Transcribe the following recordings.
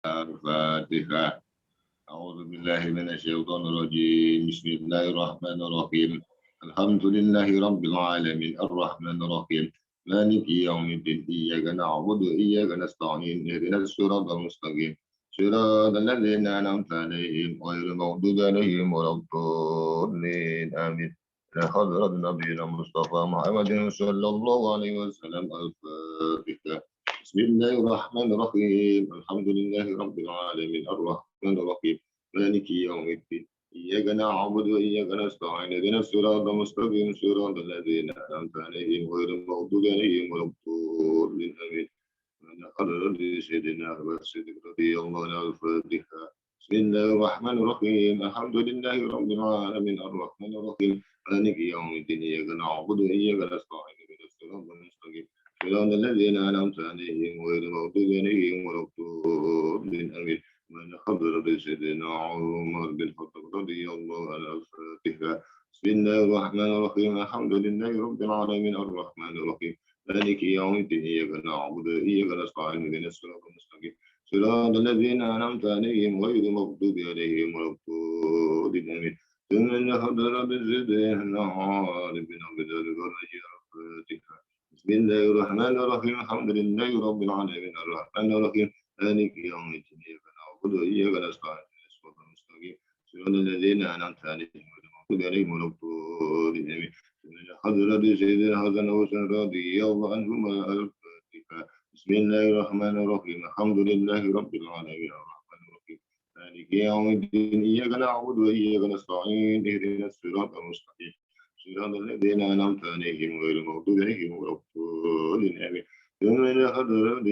الفاتحة. أعوذ بالله من الشيطان الرجيم. بسم الله الرحمن الرحيم. الحمد لله رب العالمين الرحمن الرحيم مالك يوم الدين. إياك نعبد وإياك نستعين. اهدنا الصراط المستقيم صراط الذين أنعمت عليهم غير المغضوب عليهم ولا الضالين. آمين. إلى حضرة نبينا مصطفى محمد صلى الله عليه وسلم. الفاتحة. بسم الله الرحمن الرحيم. الحمد لله رب العالمين الرحمن الرحيم مالك يوم الدين. إياك نعبد وإياك نستعين. اهدنا الصراط المستقيم صراط الذين أنعمت عليهم غير المغضوب عليهم ولا الضالين. آمين. حضرة سيدنا أبا الصديق رضي الله عنه. الفاتحة. بسم الله الرحمن الرحيم. الحمد لله رب العالمين الرحمن الرحيم مالك يوم الدين. إياك نعبد وإياك نستعين. اهدنا الصراط المستقيم صراط الذين أنعمت عليهم غير المغضوب عليهم ولا الضالين. آمين. من حضرة سيدنا عمر بن الخطاب رضي الله عنه. الفاتحة. بسم الله الرحمن الرحيم. الحمد لله رب العالمين الرحمن الرحيم مالك يوم الدين. إياك نعبد وإياك نستعين. اهدنا الصراط المستقيم صراط الذين أنعمت عليهم غير المغضوب عليهم ولا الضالين. آمين. من حضرة سيدنا عمر بن عبد الفاتحة. بسم الله الرحمن الرحيم. الحمد لله رب العالمين الرحمن الرحيم مالك يوم الدين. إياك نعبد وإياك نستعين. اهدنا الصراط المستقيم صراط الذين أنعمت عليهم غير المغضوب عليهم ولا الضالين. آمين. من حضرة سيدنا حسن حسين رضي الله عنهما. الفاتحة. بسم الله الرحمن الرحيم. الحمد لله رب العالمين الرحمن الرحيم مالك يوم الدين. إياك نعبد وإياك نستعين. اهدنا الصراط المستقيم صراط الذين أنعمت عليهم غير المغضوب عليهم ولا الضالين. آمين. من حضرة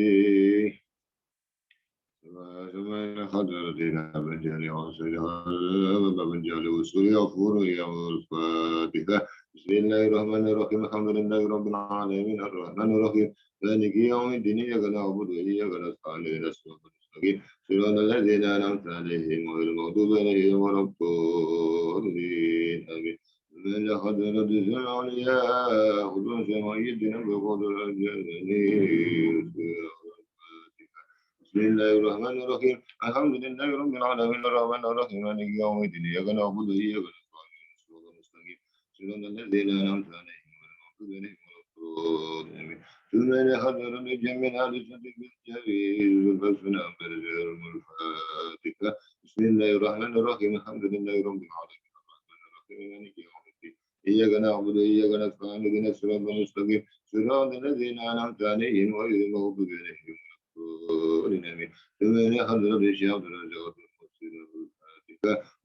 حضرتنا بنجال بنجال وسوري غفور يا الفاتحة. بسم الله الرحمن الرحيم. الحمد لله رب العالمين الرحمن الرحيم مالك يوم الدين. إياك نعبد وإياك نستعين. اهدنا الصراط المستقيم صراط الذين أنعمت عليهم غير المغضوب عليهم ولا الضالين. آمين. من حضرة العليا خذوا سمايتنا بقدر الجليل. بسم الله الرحمن الرحيم. الحمد لله رب العالمين الرحمن الرحيم مالك يوم الدين. إياك نعبد وإياك نستعين. صراط المستقيم صراط الذين أنعمت عليهم غير المغضوب عليهم ولا الضالين. ثم حضرة الجميع هذا الصديق الجليل والحسنى برجال الفاتحة. بسم الله الرحمن الرحيم. الحمد لله رب العالمين الرحمن الرحيم مالك يوم الدين. إياك نعبد وإياك نستعين. اهدنا الصراط المستقيم صراط الذين أنعمت عليهم غير المغضوب عليهم.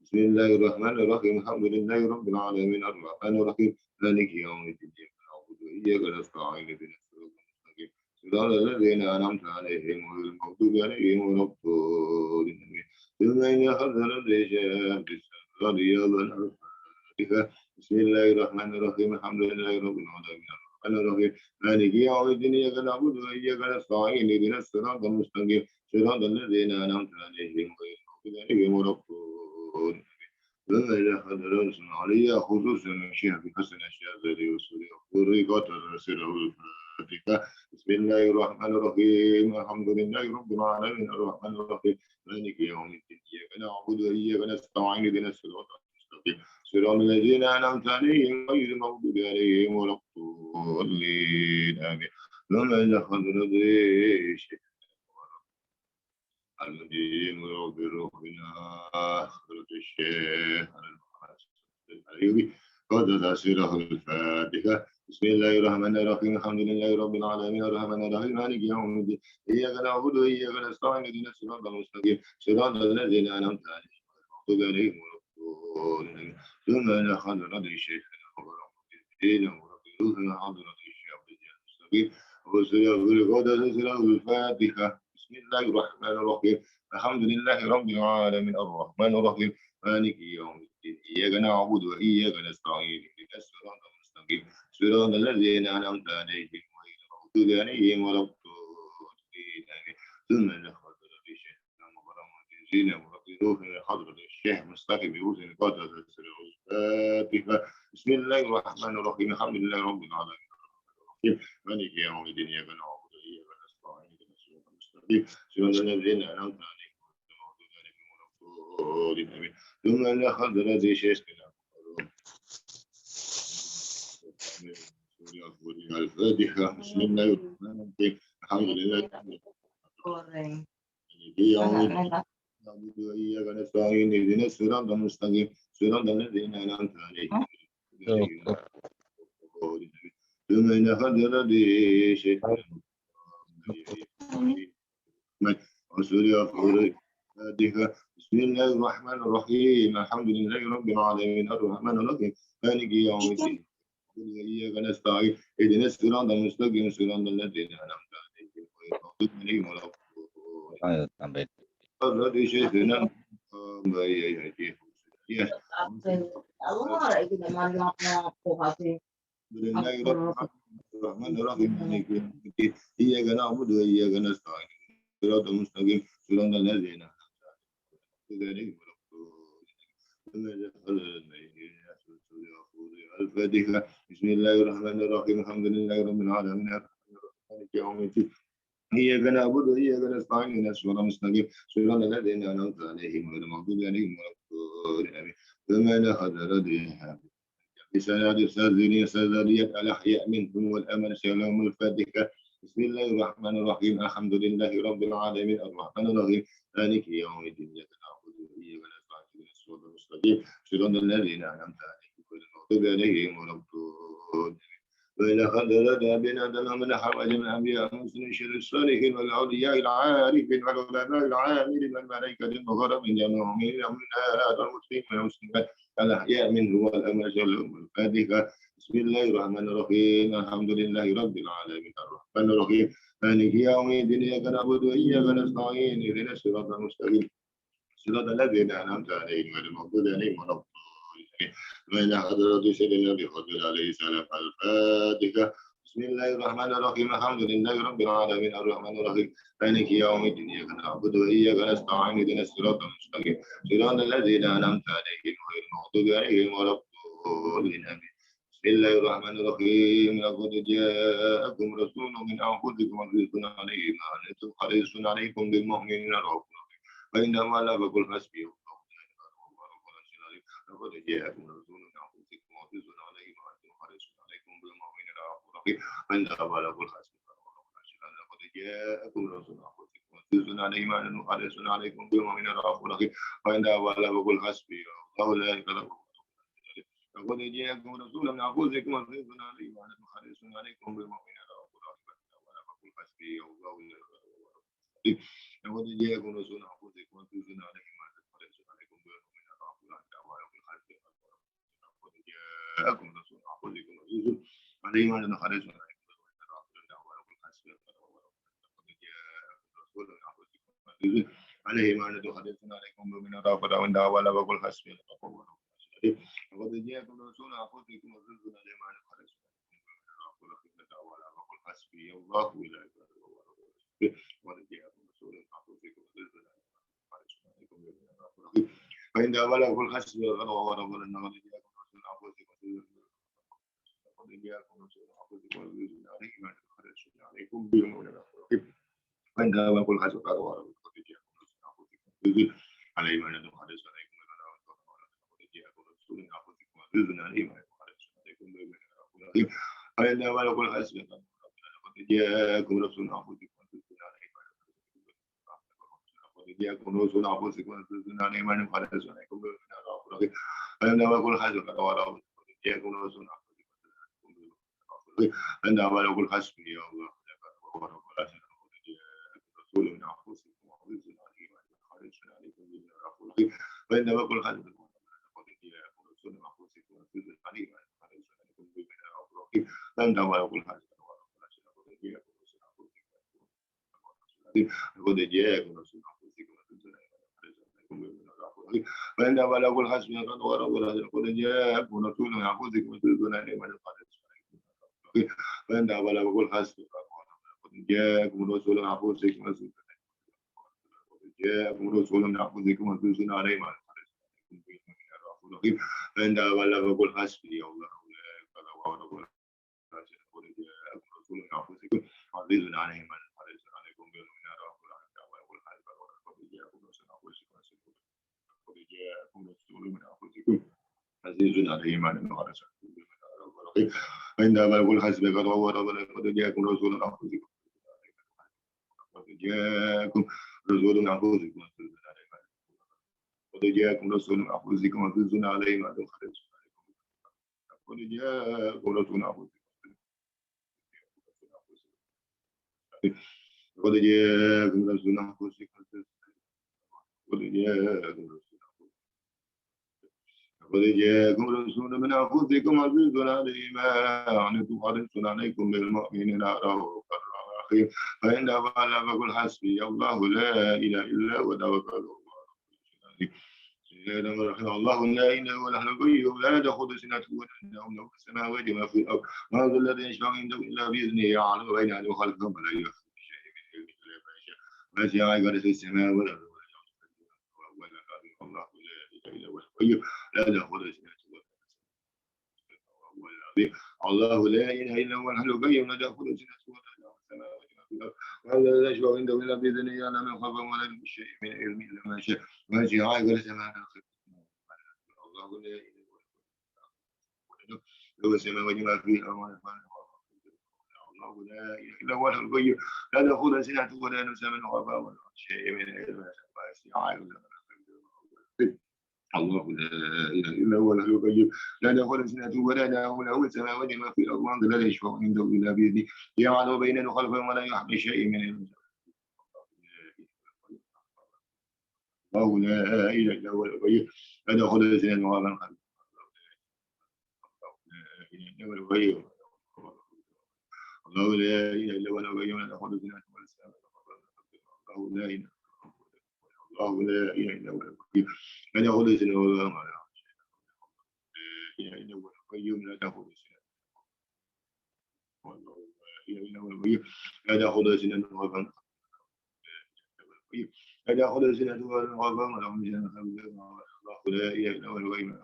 بسم الله الرحمن الرحيم. الحمد لله رب العالمين الرحمن الرحيم مالك يوم الدين. إياك نعبد وإياك نستعين. اهدنا الصراط المستقيم صراط الذين أنعمت عليهم غير المغضوب عليهم ولا الضالين. ثم إن حضرت الشام رضي الله عنه. بسم الله الرحمن الرحيم. الحمد لله رب العالمين الرحمن الرحيم مالك يوم الدين. إياك نعبد وإياك نستعين. اهدنا الصراط المستقيم صراط الذين أنعمت عليهم غير المغضوب عليهم ولا الضالين. ثم إلى حضرات عليا خصوصا الشيخ حسن الشاذلي وسوري طريقة رسله الفاتحة. بسم الله الرحمن الرحيم. الحمد لله رب العالمين الرحمن الرحيم مالك يوم الدين. إياك نعبد وإياك نستعين. اهدنا الصراط المستقيم صراط الذين أنعمت عليهم غير المغضوب عليهم ولا الضالين. آمين. ثم إلى حضرة الشيخ المدين وبروحنا حضرة الشيخ الأيوبي قد تسيره الفاتحة. بسم الله الرحمن الرحيم. الحمد لله رب العالمين الرحمن الرحيم مالك يوم الدين. إياك نعبد وإياك نستعين. اهدنا الصراط المستقيم صراط الذين أنعمت عليهم غير المغضوب عليهم ولا الضالين. ثم إلى حضرة الشيخ الدين وروحنا حضرة الشيخ المستقيم وسيره القدس سيره الفاتحة. بسم الله الرحمن الرحيم. الحمد لله رب العالمين الرحمن الرحيم مالك يوم الدين. إياك نعبد وإياك نستعين. اهدنا الصراط المستقيم صراط الذين أنعمت عليهم غير المغضوب عليهم ولا الضالين. آمين. ثم لحضرة الشيخ زينة وروح حضرة الشيخ مصطفى بحسن قدر الفاتحة. بسم الله الرحمن الرحيم. الحمد لله رب العالمين مالك يوم الدين. إياك نعبد وإياك نستعين. صراط الذين أنعمت عليهم ثم لحضرة شيخنا الفاتحة. بسم الله الرحمن الرحيم. الحمد لله يوم نعبد وإياك نستعين اهدنا الصراط المستقيم صراط الذين أنعمت عليهم ثم لحضرة شيخنا رسول الفاتحة. بسم الله الرحمن الرحيم. الحمد لله رب العالمين الرحمن الرحيم مالك يوم الدين إياك نستعين اهدنا الصراط المستقيم صراط الذين أنعمت عليهم غير المغضوب عليهم ولا الضالين. الذي شيخنا الرحمن الرحيم مالك يوم الدين إياك نعبد وإياك نستعين صراط المستقيم صراط الذين أنعمت عليهم الفاتحة. بسم الله الرحمن الرحيم. الحمد لله رب العالمين مالك يوم الدين إياك نعبد وإياك نستعين اهدنا الصراط المستقيم صراط الذين أنعمت عليهم غير المغضوب عليهم ولا الضالين. ثم لحضرة بسناد السادرين سادرية الأحياء منهم والأمل سلام الفاتحة. بسم الله الرحمن الرحيم. الحمد لله رب العالمين الرحمن الرحيم مالك يوم الدين إياك نعبد وإياك نستعين اهدنا الصراط المستقيم صراط الذين أنعمت عليهم غير المغضوب عليهم ولا الضالين. ولقد ردى بنا من حوالي من الأنبياء والمرسلين الصالحين والأولياء العارفين والعلماء العاملين والملائكة المقربين جميعهم من المسلمين والمسلمات الأحياء منه والأموات الفاتحة. بسم الله الرحمن الرحيم. الحمد لله رب العالمين الرحمن الرحيم مالك يوم الدين إياك نعبد وإياك نستعين اهدنا الصراط المستقيم صراط الذين أنعمت عليهم غير المغضوب عليهم ولا الضالين. وإلى حضرة سيدنا بفضل عليه السلام الفاتحة. بسم الله الرحمن الرحيم. الحمد لله رب العالمين الرحمن الرحيم مالك يوم الدين إياك نعبد وإياك نستعين اهدنا الصراط المستقيم صراط الذين أنعمت عليهم غير المغضوب عليهم ولا الضالين. بسم الله الرحمن الرحيم. لقد جاءكم رسول من أنفسكم عزيز عليه ما عنتم حريص عليكم بالمؤمنين رؤوف رحيم فإنما لا بقول حسبي الله لقد جاءكم رسول من أنفسكم عزيز عليه ما عنتم حريص عليكم بالمؤمنين رؤوف رحيم فإنما لا بقول حسبي الله لقد جاءكم رسول من أنفسكم عزيز عليه ما عنتم حريص عليكم بالمؤمنين رؤوف رحيم فإنما لا بقول حسبي الله لا إله إلا هو لقد جاءكم رسول من أنفسكم عزيز عليه ما عنتم حريص عليكم بالمؤمنين رؤوف رحيم فإنما لا بقول حسبي الله لا إله إلا هو لقد جاءكم رسول من أنفسكم عزيز عليه ما عنتم حريص عليكم بالمؤمنين رؤوف رحيم فإنما لا بقول حسبي لقد جاءكم رسول من أنفسكم عزيز عليه ما عنتم حريص عليكم بالمؤمنين رؤوف رحيم فإنما لا بقول حسبي لقد جاءكم رسول من أنفسكم عزيز عليه ما عنتم حريص عليكم بالمؤمنين رؤوف رحيم فإنما لا بقول حسبي لقد جاءكم رسول من أنفسكم عزيز عليه ما عنتم حريص عليكم ولا بقول حسبي الله لا إله إلا هو وقد جاءكم رسول من أنفسكم عزيز عليه ما عنتم حريص عليكم فإن بلغ الحسب والغنى ورغم أنه قد جاءكم رسول من أنفسكم قد جاءكم رسول من أنفسكم عزيز عليه ما عنتم حريص عليكم فإن بلغ الحسب والغنى قد جاءكم رسول من أنفسكم عزيز عليه ما عنتم حريص عليكم قد جاءكم رسول من أنفسكم عزيز عليه ما عنتم حريص عليكم فإن بلغ الحسب قد جاءكم رسول من أنفسكم عزيز عليه ما عنتم قد جاءكم رسول من أنفسكم عزيز عليه ما عنتم حريص عليكم فإن بلغ الحسب قد جاءكم رسول من أنفسكم فإن بلغ الحسب يا الله رسول من أنفسكم عزيز عليه ما عنتم حريص عليكم فإن بلغ الحسب قد جاءكم رسول من أنفسكم عزيز عليه ما عنتم حريص عليكم فإن بلغ الحسب قد جاءكم رسول من أنفسكم عزيز عليه فإن بلغ الحسب قد جاءكم رسول من أنفسكم عزيز عليه ما عنتم حريص عليكم فإن بلغ الحسب قد جاءكم رسول من أنفسكم عزيز جاءكم رسول من أنفسكم عزيز عليه ما عنتم حريص عليكم فإن بلغ الحسب يا الله رسول من أنفسكم عزيز عليه ما عنتم حريص عليكم قد جاءكم رسول من أنفسكم عزيز عليه ما عنتم حريص عليكم فإن بلغوا حسبك قد جاءكم رسول من أنفسكم قد جاءكم رسول من أنفسكم قد جاءكم رسول من أنفسكم عزيز عليه ما عنتم حريص عليكم قد جاءكم رسول من أنفسكم قد جاءكم رسول من أنفسكم قد جاءكم رسول من أنفسكم عزيز عليه ما عنتم حريص عليكم بالمؤمنين رؤوف رحيم فإن تولوا فقل حسبي الله لا إله إلا هو توكل الله لا إله إلا هو القيوم لا تأخذه سنة ولا نوم له السماوات وما في الأرض ما ذا الذي يشفع عنده إلا بإذنه يعلم بين أهله وخلقهم ولا يحيط بشيء من علمه إلا ما شاء وسع كرسيه السماوات والأرض الله لا إله إلا هو القيوم لا تأخذه سنة ولا نوم الله لا إله إلا هو الحي القيوم لا تأخذه سنة ولا نوم السماوات وما في الأرض ولا لا يشفع عنده إلا بإذنه يعلم ما خلقهم ولا يحيط بشيء من علمه إلا ما شاء وسع كرسيه السماوات الله لا إله إلا هو له السماوات وما في الأرض الله لا إله إلا هو الحي القيوم لا تأخذه سنة ولا نوم من خلقه ولا شيء من علمه الله لا إله إلا هو الحي القيوم لا تأخذه سنة ولا نوم له السماوات وما في الأرض لا يشفع عنده إلا بيده يعلم بين خلقهم ولا يحمي شيء من علمه الله لا إله إلا هو القيوم لا تأخذه سنة ولا نوم الله لا إله إلا هو القيوم لا تأخذه سنة ولا نوم الله لا إله الله لا إله إلا هو القيوم لا تأخذه سنة ولا نوم لا إله إلا هو القيوم لا تأخذه سنة والله لا إله إلا هو القيوم لا تأخذه سنة ولا نوم لا تأخذه سنة ولا نوم الله لا إله إلا هو القيوم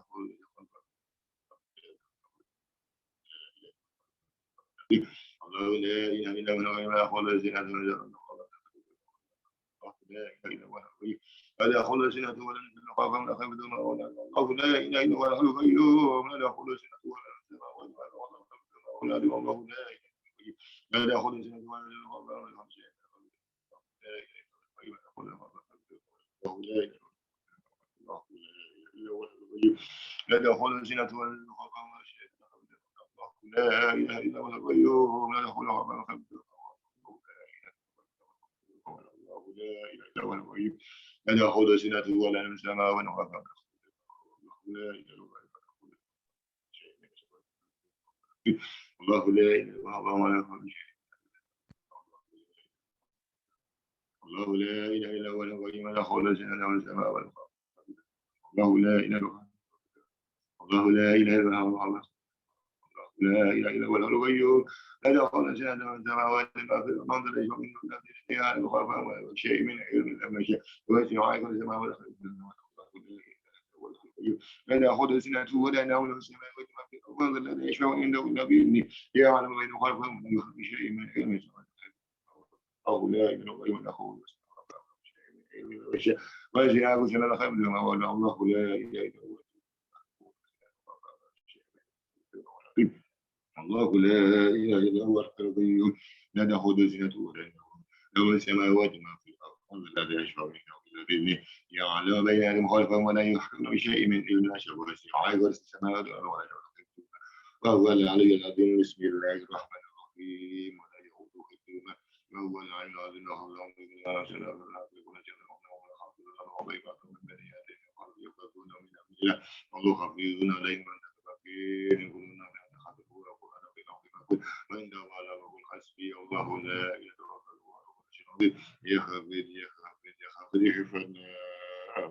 الله لا إله إلا هو القيوم لا تأخذه سنة ولا نوم لا إله إلا هو القيوم لا تأخذه سنة ولا نوم الله لا إله إلا هو القيوم لا تأخذه سنة ولا نوم الله لا إله إلا هو القيوم لا تأخذه سنة ولا نوم لا تأخذه سنة ولا نوم لا إله إلا هو القيوم لا تأخذه لا إله إلا هو القيوم لا تأخذه سنة ولا نوم السماوات والأرض لا إله إلا هو الله لا إله إلا هو الله لا إله إلا هو القيوم لا تأخذه سنة ولا السماء والأرض الله لا إله إلا هو الله لا إله إلا هو الله لا إله إلا هو القيوم لا تأخذه سنة ولا السماوات ما في الأرض لا يشفع عنده إلا بإذنه يعلم خلقه ولا شيء من علم إلا ما شاء وسع كرسيه السماوات لا تأخذه سنة ولا نوم له السماوات وما في الأرض لا يشفع عنده إلا بإذنه يعلم بين خلقه ولا يخفي شيء من علمه الله لا إله إلا هو القيوم وسع كرسيه الخير بما هو الله لا إله إلا هو الله لا إله إلا هو القيوم لا تأخذه سنة ولا نوم له السماوات وما في الأرض لا يشفع عنده إلا بإذنه يعلم بين أهل خلقهم ولا يحيط بشيء من علمه وسع كرسيه السماوات والأرض وهو العلي العظيم بسم الله الرحمن الرحيم ولا يؤوده حفظهما وهو العلي العظيم له الأمر بالله سلام العافية ونجعل وبينكم من بني آدم يخافون من أمر الله والله حفيظ عليهم وأنت كفيل يقولون أن خلقه القرآن بلغة وإن على وقل حسبي الله لا إله إلا هو يا خبير يا خبير يا خبير حفظنا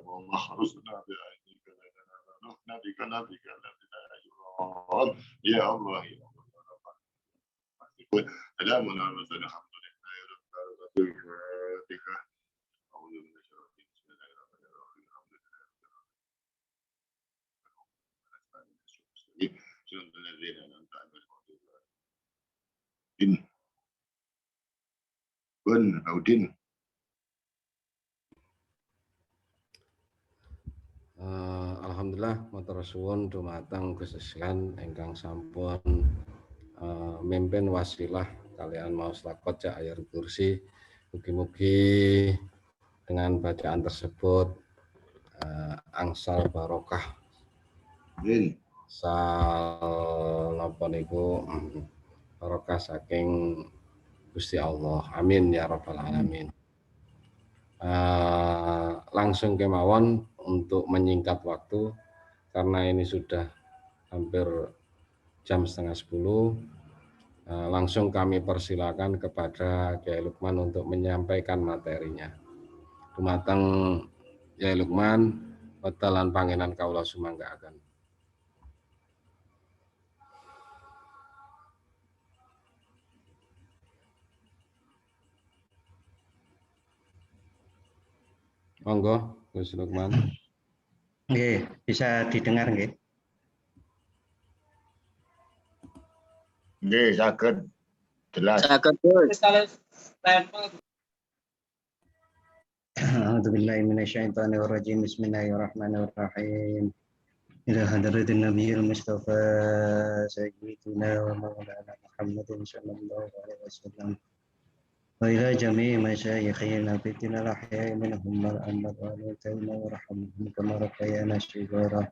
والله رسلنا بأيديك لنا بك نبيك يا الله يا الله سلام على المرسلين الحمد لله رب العالمين أعوذ بالله من الشيطان الرجيم بسم الله الرحمن الرحيم الحمد لله صراط الذين أنعمت عليهم Vân Hậu Trinh. Alhamdulillah matur suwun dumateng Gusti sekalian ingkang sampun mimpin wasilah kalian mau selakot cak ayat kursi. Mugi-mugi dengan bacaan tersebut angsal barokah. Sal napa niku barokah saking Gusti Allah. Amin ya rabbal alamin. Langsung kemawon untuk menyingkat waktu karena ini sudah hampir jam 9:30. Langsung kami persilakan kepada Kiai Lukman untuk menyampaikan materinya. Dumateng Kiai Lukman, wetalan pangenan kaula sumanggaaken. Monggo, Gus Lukman. Nggih, bisa didengar nggih? Nggih, saged. Jelas. Saged, Gus. A'udzubillahi minasyaitonirrajim. Bismillahirrahmanirrahim. Ila hadratin nabiyil mustafa sayyidina wa maulana Muhammadin sallallahu alaihi wasallam. Wa ila jami'i masyayikhina fitina al-ahya'i minhum al-amwat wa al-mutawina warhamhum kama rabbayana shighara.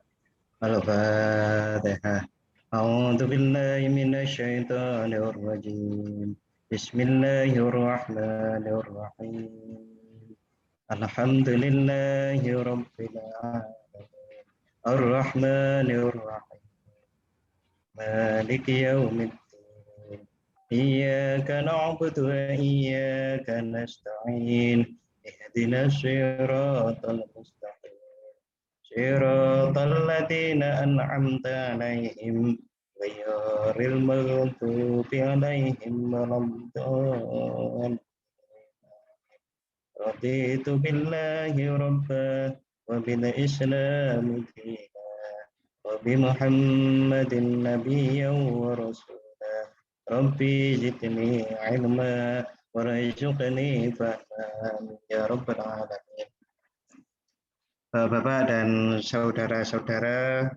Al-Fatihah. A'udzu billahi minasyaitonir rajim. Bismillahirrahmanirrahim. Alhamdulillahi rabbil alamin. Ar-Rahmanir Rahim. Maliki yaumiddin. Iyyaka na'budu wa iyyaka nasta'in. Ihdinas siratal mustaqim. Siratal ladzina an'amta 'alaihim ghairil maghdubi 'alaihim waladdallin. Raditu billahi rabba wa bil islami dina wa bi Muhammadin nabiyyan wa rasula. Rabbi zidni ilma warzuqni fahman ya rabbal alamin. Bapak dan saudara-saudara,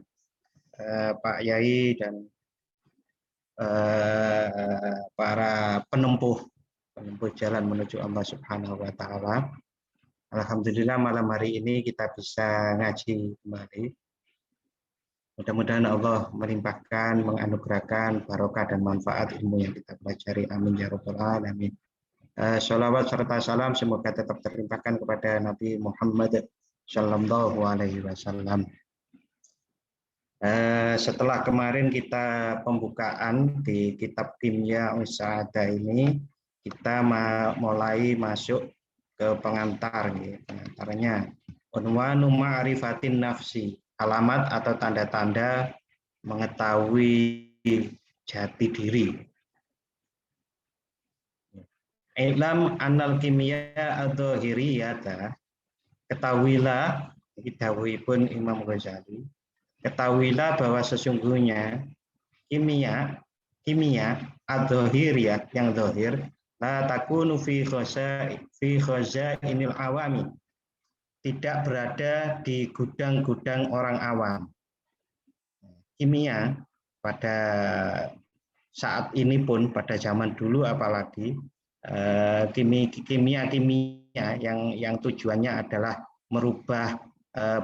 Pak Yai dan para penempuh jalan menuju Allah Subhanahu wa taala. Alhamdulillah malam hari ini kita bisa ngaji kembali. Mudah-mudahan Allah melimpahkan, menganugerahkan barokah dan manfaat ilmu yang kita pelajari. Amin ya rabbal alamin. Sholawat serta salam semoga tetap terlimpahkan kepada Nabi Muhammad sallallahu alaihi wasallam. Setelah kemarin kita pembukaan di kitab Kimia Usada ini, kita mulai masuk ke pengantar, pengantarnya unwanu ma'rifatin nafsi, alamat atau tanda-tanda mengetahui jati diri. Ilam annal kimia adzahiriyata, ketahuilah, dawuhipun Imam Ghazali, ketahuilah bahwa sesungguhnya kimia adzahiriyat yang zahir la takunu fi khazainil awami, tidak berada di gudang-gudang orang awam. Kimia pada saat ini pun, pada zaman dulu apalagi, kimia yang tujuannya adalah merubah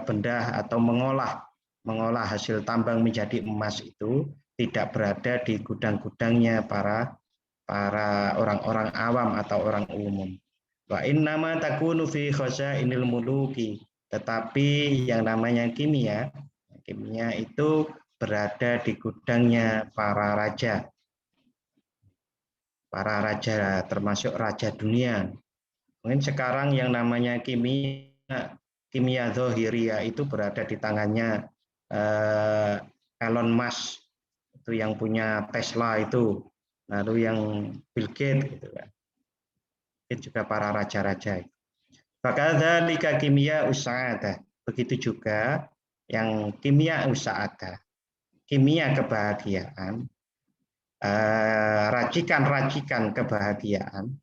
benda atau mengolah hasil tambang menjadi emas itu tidak berada di gudang-gudangnya para orang-orang awam atau orang umum. Wa innama takunu fi khazainil muluki, tetapi yang namanya kimia itu berada di gudangnya para raja termasuk raja dunia. Mungkin sekarang yang namanya kimia zahiriyah itu berada di tangannya Elon Musk, itu yang punya Tesla itu, lalu yang Bill Gates gitu kan. Itu juga para raja-raja. Fakadzalika kimia usa'adah, begitu juga yang kimia usa'adah, kimia kebahagiaan, racikan-racikan kebahagiaan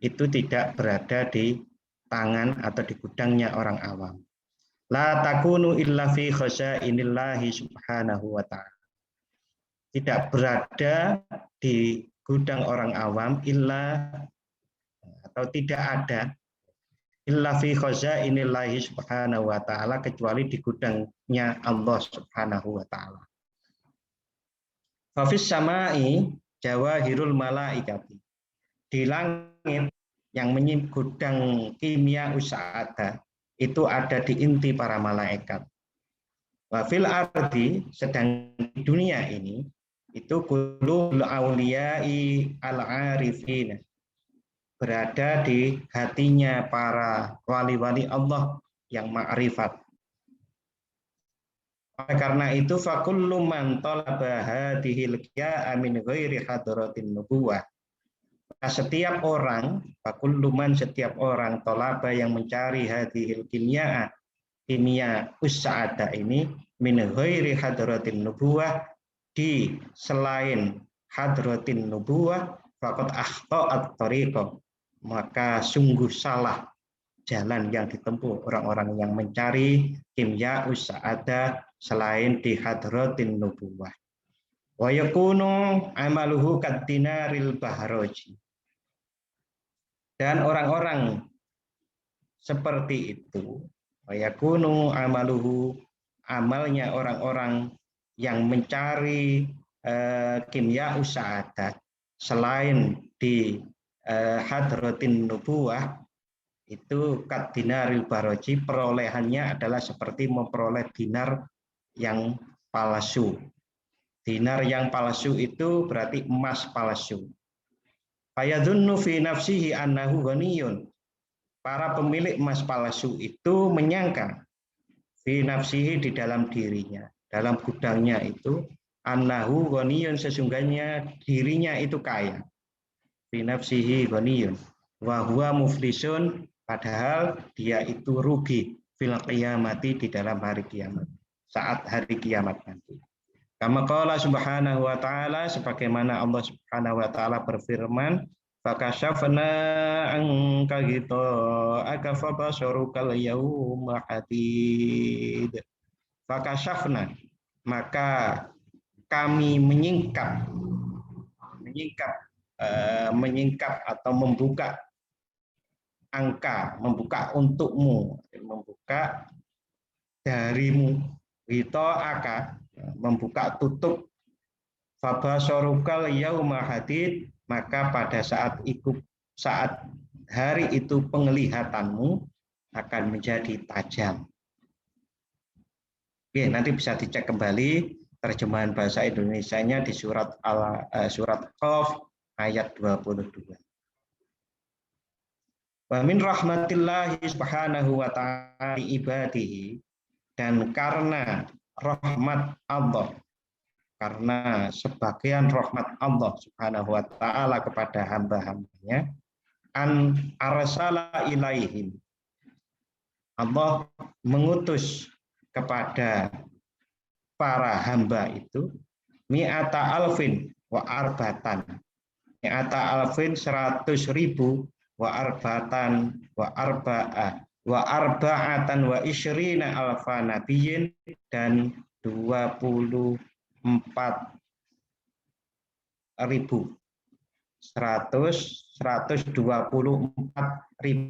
itu tidak berada di tangan atau di gudangnya orang awam. La takunu illa fi khazainillahi subhanahu wa ta'ala. Tidak berada di gudang orang awam illa atau tidak ada illa fi khazainillahi subhanahu wa ta'ala kecuali di gudangnya Allah subhanahu wa ta'ala. Fafis samai jawahirul malaikati. Di langit yang menyimpan gudang kimia usa'ada itu ada di inti para malaikat. Wa fil ardi, sedang di dunia ini itu qulubul auliyai al-arifin, berada di hatinya para wali-wali Allah yang ma'rifat. Karena itu fakullu man talaba hadhil qiya'a min ghairi hadratin nubuwah. Setiap orang, fakullu man, setiap orang talaba yang mencari hadhil qiya'a, kimia us'ada ini min ghairi hadratin nubuwah, di selain hadratin nubuwah, faqad akhta'at tariqah, maka sungguh salah jalan yang ditempuh orang-orang yang mencari kimia us'ada selain di hadratin nubuwah. Wa yakunu amaluhu kaddinaril bahroji. Dan orang-orang seperti itu, wa yakunu amaluhu, amalnya orang-orang yang mencari kimia us'ada selain di hadratin nubuwah, itu kaddinaril bahroji, perolehannya adalah seperti memperoleh dinar yang palsu. Dinar yang palsu itu berarti emas palsu. Fayadhunnu fi nafsihi annahu ghaniyun. Para pemilik emas palsu itu menyangka fi nafsihi, di dalam dirinya, dalam gudangnya itu, annahu ghaniyun, sesungguhnya dirinya itu kaya. Fi nafsihi ghaniyun wa huwa muflisun, padahal dia itu rugi fil qiyamati, di dalam hari kiamat, saat hari kiamat nanti. Kama qala subhanahu wa ta'ala, sebagaimana Allah subhanahu wa ta'ala berfirman, fakashafna anka ghita'aka fabasarukal yawma hadid. Fakashafna, maka kami menyingkap atau membuka angka, membuka untukmu, membuka darimu, ghita'aka, membuka tutup, fabasarukal yauma hadid, maka pada saat hari itu penglihatanmu akan menjadi tajam. Oke, nanti bisa dicek kembali terjemahan bahasa Indonesianya di surat Qaf ayat 22. Wa min rahmatillahi subhanahu wa ta'ala ibadihi, dan karena rahmat Allah, karena sebagian rahmat Allah subhanahu wa ta'ala kepada hamba-hambanya, an arsala ilaihim, Allah mengutus kepada para hamba itu mi'ata alfin wa arbatan, mi'ata alfin 100.000, wa arbatan wa arba'ah wa arba'atan wa isyrina alfa nabiyyin, dan 24.000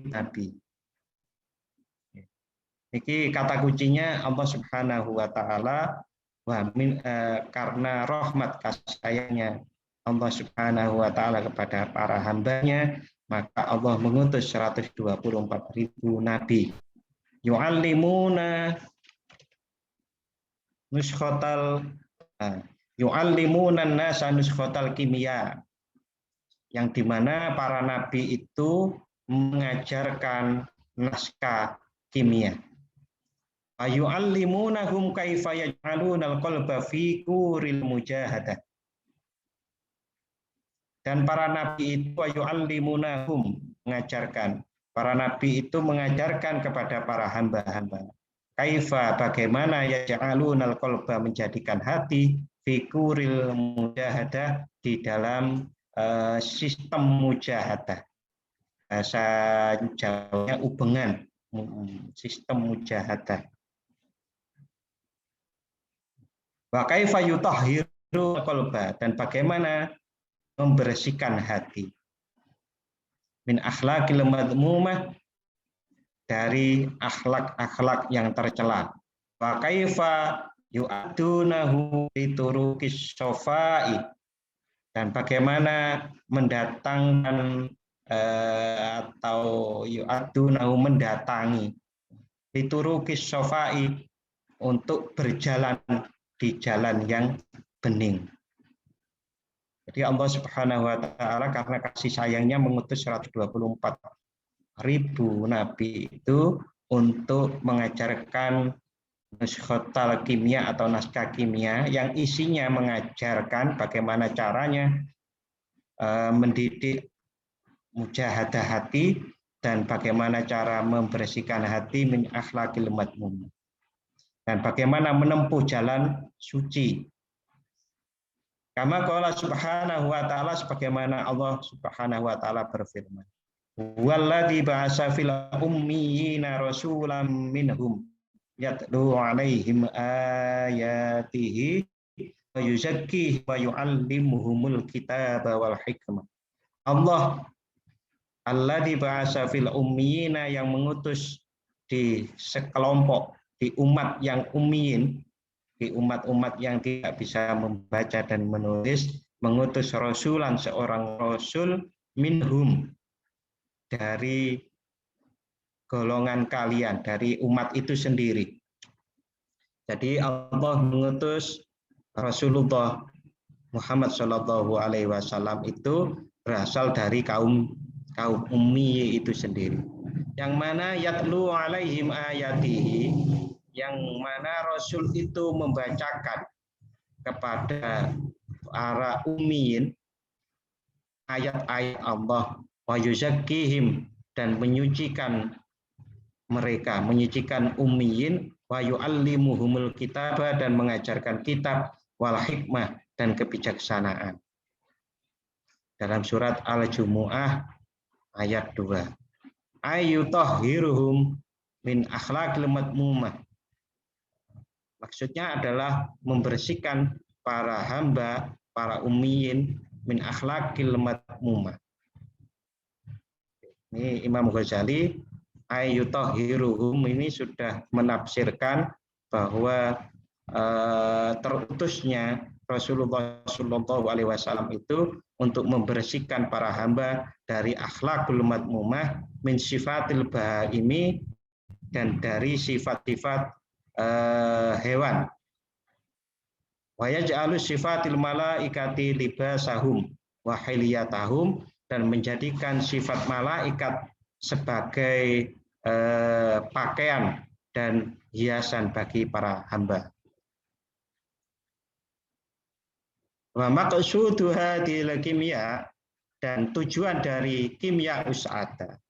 nabi. Ini kata kuncinya Allah subhanahu wa ta'ala, karena rahmat kasih sayangnya Allah subhanahu wa ta'ala kepada para hambanya, maka Allah mengutus 124.000 nabi. Yu'allimuna nasa nuskhotal kimia, yang dimana para nabi itu mengajarkan naskah kimia. Yu'allimunahum kaifa yaj'alunal qalba fi quril mujahadah. Dan para nabi itu yu'allimunahum, mengajarkan. Para nabi itu mengajarkan kepada para hamba-hamba. Kaifa, bagaimana yaj'alunal qalba, menjadikan hati fi quril mujahadah, di dalam sistem mujahadah. Bahasa Jawanya ubengan, sistem mujahadah. Wa kaifa yutahhiru qalba, dan bagaimana membersihkan hati. Min akhlaqil madmumah, dari akhlak-akhlak yang tercela. Wa kaifa yu'adunahu bituruqis syafai, dan bagaimana mendatangkan atau yu'adunahu mendatangi bituruqis syafai, untuk berjalan di jalan yang bening. Jadi Allah Subhanahu wa taala karena kasih sayangnya mengutus 124.000 nabi itu untuk mengajarkan nuskhatal kimia atau naskah kimia yang isinya mengajarkan bagaimana caranya mendidik mujahadah hati dan bagaimana cara membersihkan hati min akhlaqil madmum, dan bagaimana menempuh jalan suci. Kama qala subhanahu wa ta'ala, sebagaimana Allah Subhanahu wa ta'ala berfirman, walladzi ba'asa fil ummiyina rasulan minhum yatlu 'alaihim ayatihi wa yuzakkihim wa yu'allimuhumul kitaba wal hikmah. Allah alladzi ba'asa fil ummiyina, yang mengutus di sekelompok, di umat yang ummiyin, di umat-umat yang tidak bisa membaca dan menulis, mengutus rasulan, seorang rasul, minhum, dari golongan kalian, dari umat itu sendiri. Jadi Allah mengutus Rasulullah Muhammad Shallallahu Alaihi Wasallam itu berasal dari kaum ummi itu sendiri. Yang mana yatlu alaihim ayatihi, yang mana Rasul itu membacakan kepada para ummiyin ayat-ayat Allah, wa yuzakkihim, dan menyucikan mereka, menyucikan ummiyin, wa yu'allimuhumul kitaba, dan mengajarkan kitab, wal hikmah, dan kebijaksanaan. Dalam surat Al-Jumu'ah ayat 2. Ayyutahhiruhum min akhlaqil madmumah. Maksudnya adalah membersihkan para hamba, para ummiyin, min akhlaqil madmumah. Ini Imam Ghazali ayyutahhiruhum ini sudah menafsirkan bahwa terutusnya Rasulullah Shallallahu Alaihi Wasallam itu untuk membersihkan para hamba dari akhlakul madmumah, min sifatil bahaimi, dan dari sifat-sifat hewan. Wa yaj'alu sifatil malaikati libasahum wa hiliyatahum, dan menjadikan sifat malaikat sebagai pakaian dan hiasan bagi para hamba. Wa maqsudu hadhil kimia, dan tujuan dari kimia us'ada,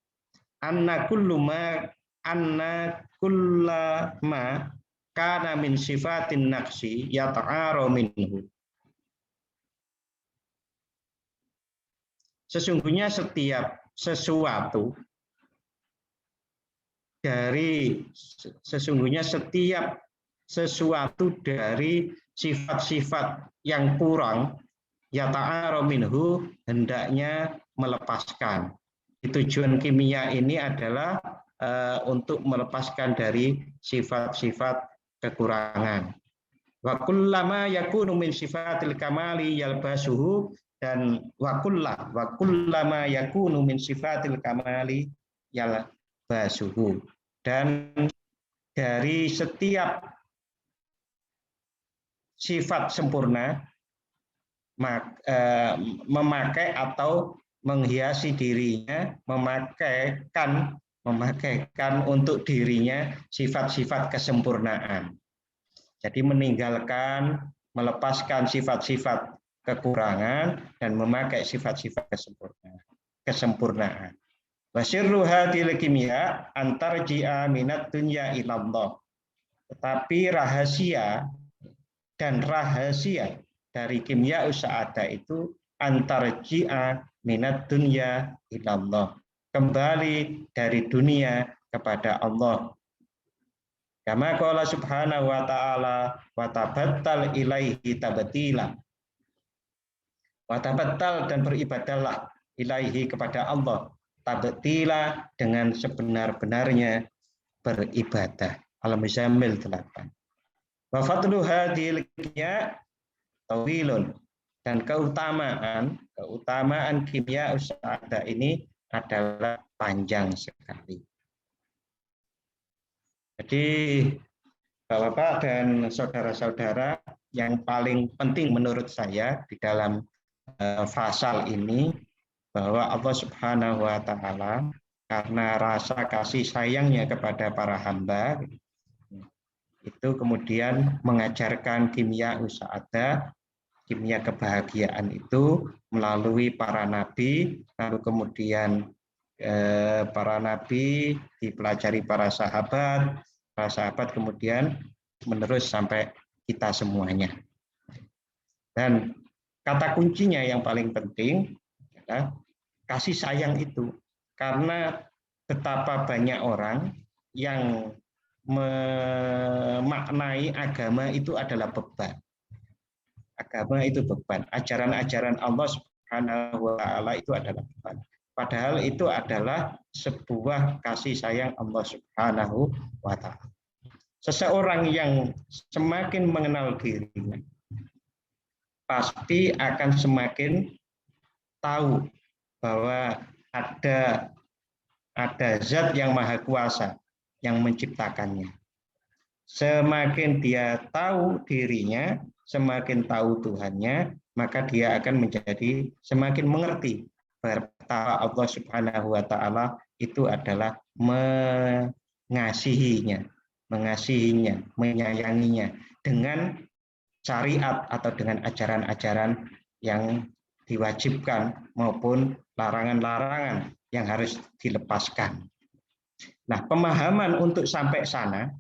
anna kullama kana min sifatin naqsi yata'aru minhu. Sesungguhnya setiap sesuatu dari sifat-sifat yang kurang, yata'aru minhu, hendaknya melepaskan. Tujuan kimia ini adalah untuk melepaskan dari sifat-sifat kekurangan. Wa kullama yakunu min sifatil kamali yalbasuhu, dan wa kullama yakunu min sifatil kamali yalbasuhu, dan dari setiap sifat sempurna memakai atau menghiasi dirinya, memakaikan untuk dirinya sifat-sifat kesempurnaan. Jadi meninggalkan, melepaskan sifat-sifat kekurangan dan memakai sifat-sifat kesempurnaan. Wasirru hadhil kimia antarji'a minad dunya ilallah. Tetapi rahasia dari kimia usa'ada itu antarji'a minad dunya ilallah, kembali dari dunia kepada Allah. Kama qala subhanahu wa ta'ala wa tabattal ilaihi tabtila. Wa tabattal dan beribadahlah ilaihi kepada Allah tabtila dengan sebenar-benarnya beribadah. Al-Muzammil 8. Wa fadlu hadhil kimia tawilun, dan keutamaan kimia usada ini adalah panjang sekali. Jadi Bapak-bapak dan saudara-saudara, yang paling penting menurut saya di dalam pasal ini bahwa Allah Subhanahu wa taala karena rasa kasih sayangnya kepada para hamba itu kemudian mengajarkan kimia usada, kimia kebahagiaan itu melalui para nabi, lalu kemudian para nabi dipelajari para sahabat kemudian menerus sampai kita semuanya. Dan kata kuncinya yang paling penting adalah kasih sayang itu, karena betapa banyak orang yang memaknai agama itu adalah beban. Agama itu beban. Ajaran-ajaran Allah Subhanahu wa taala itu adalah beban. Padahal itu adalah sebuah kasih sayang Allah Subhanahu wa taala. Seseorang yang semakin mengenal dirinya pasti akan semakin tahu bahwa ada zat yang maha kuasa yang menciptakannya. Semakin dia tahu dirinya, semakin tahu Tuhannya, maka dia akan menjadi semakin mengerti betapa Allah Subhanahu wa taala itu adalah mengasihinya, menyayanginya dengan syariat atau dengan ajaran-ajaran yang diwajibkan maupun larangan-larangan yang harus dilepaskan. Nah, pemahaman untuk sampai sana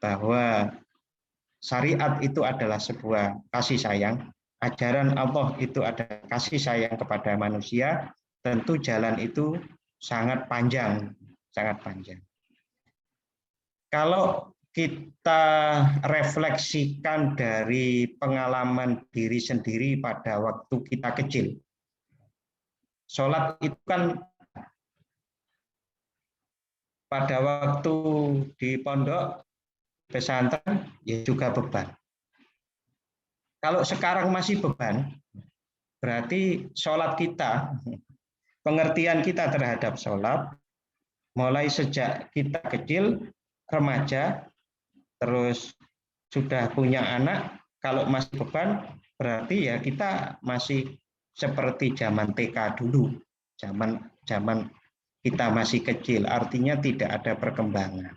bahwa syariat itu adalah sebuah kasih sayang, ajaran Allah itu adalah kasih sayang kepada manusia, tentu jalan itu sangat panjang. Kalau kita refleksikan dari pengalaman diri sendiri pada waktu kita kecil, sholat itu kan pada waktu di pondok pesantren ya juga beban. Kalau sekarang masih beban, berarti sholat kita, pengertian kita terhadap sholat, mulai sejak kita kecil, remaja, terus sudah punya anak, kalau masih beban, berarti ya kita masih seperti zaman TK dulu, zaman kita masih kecil, artinya tidak ada perkembangan.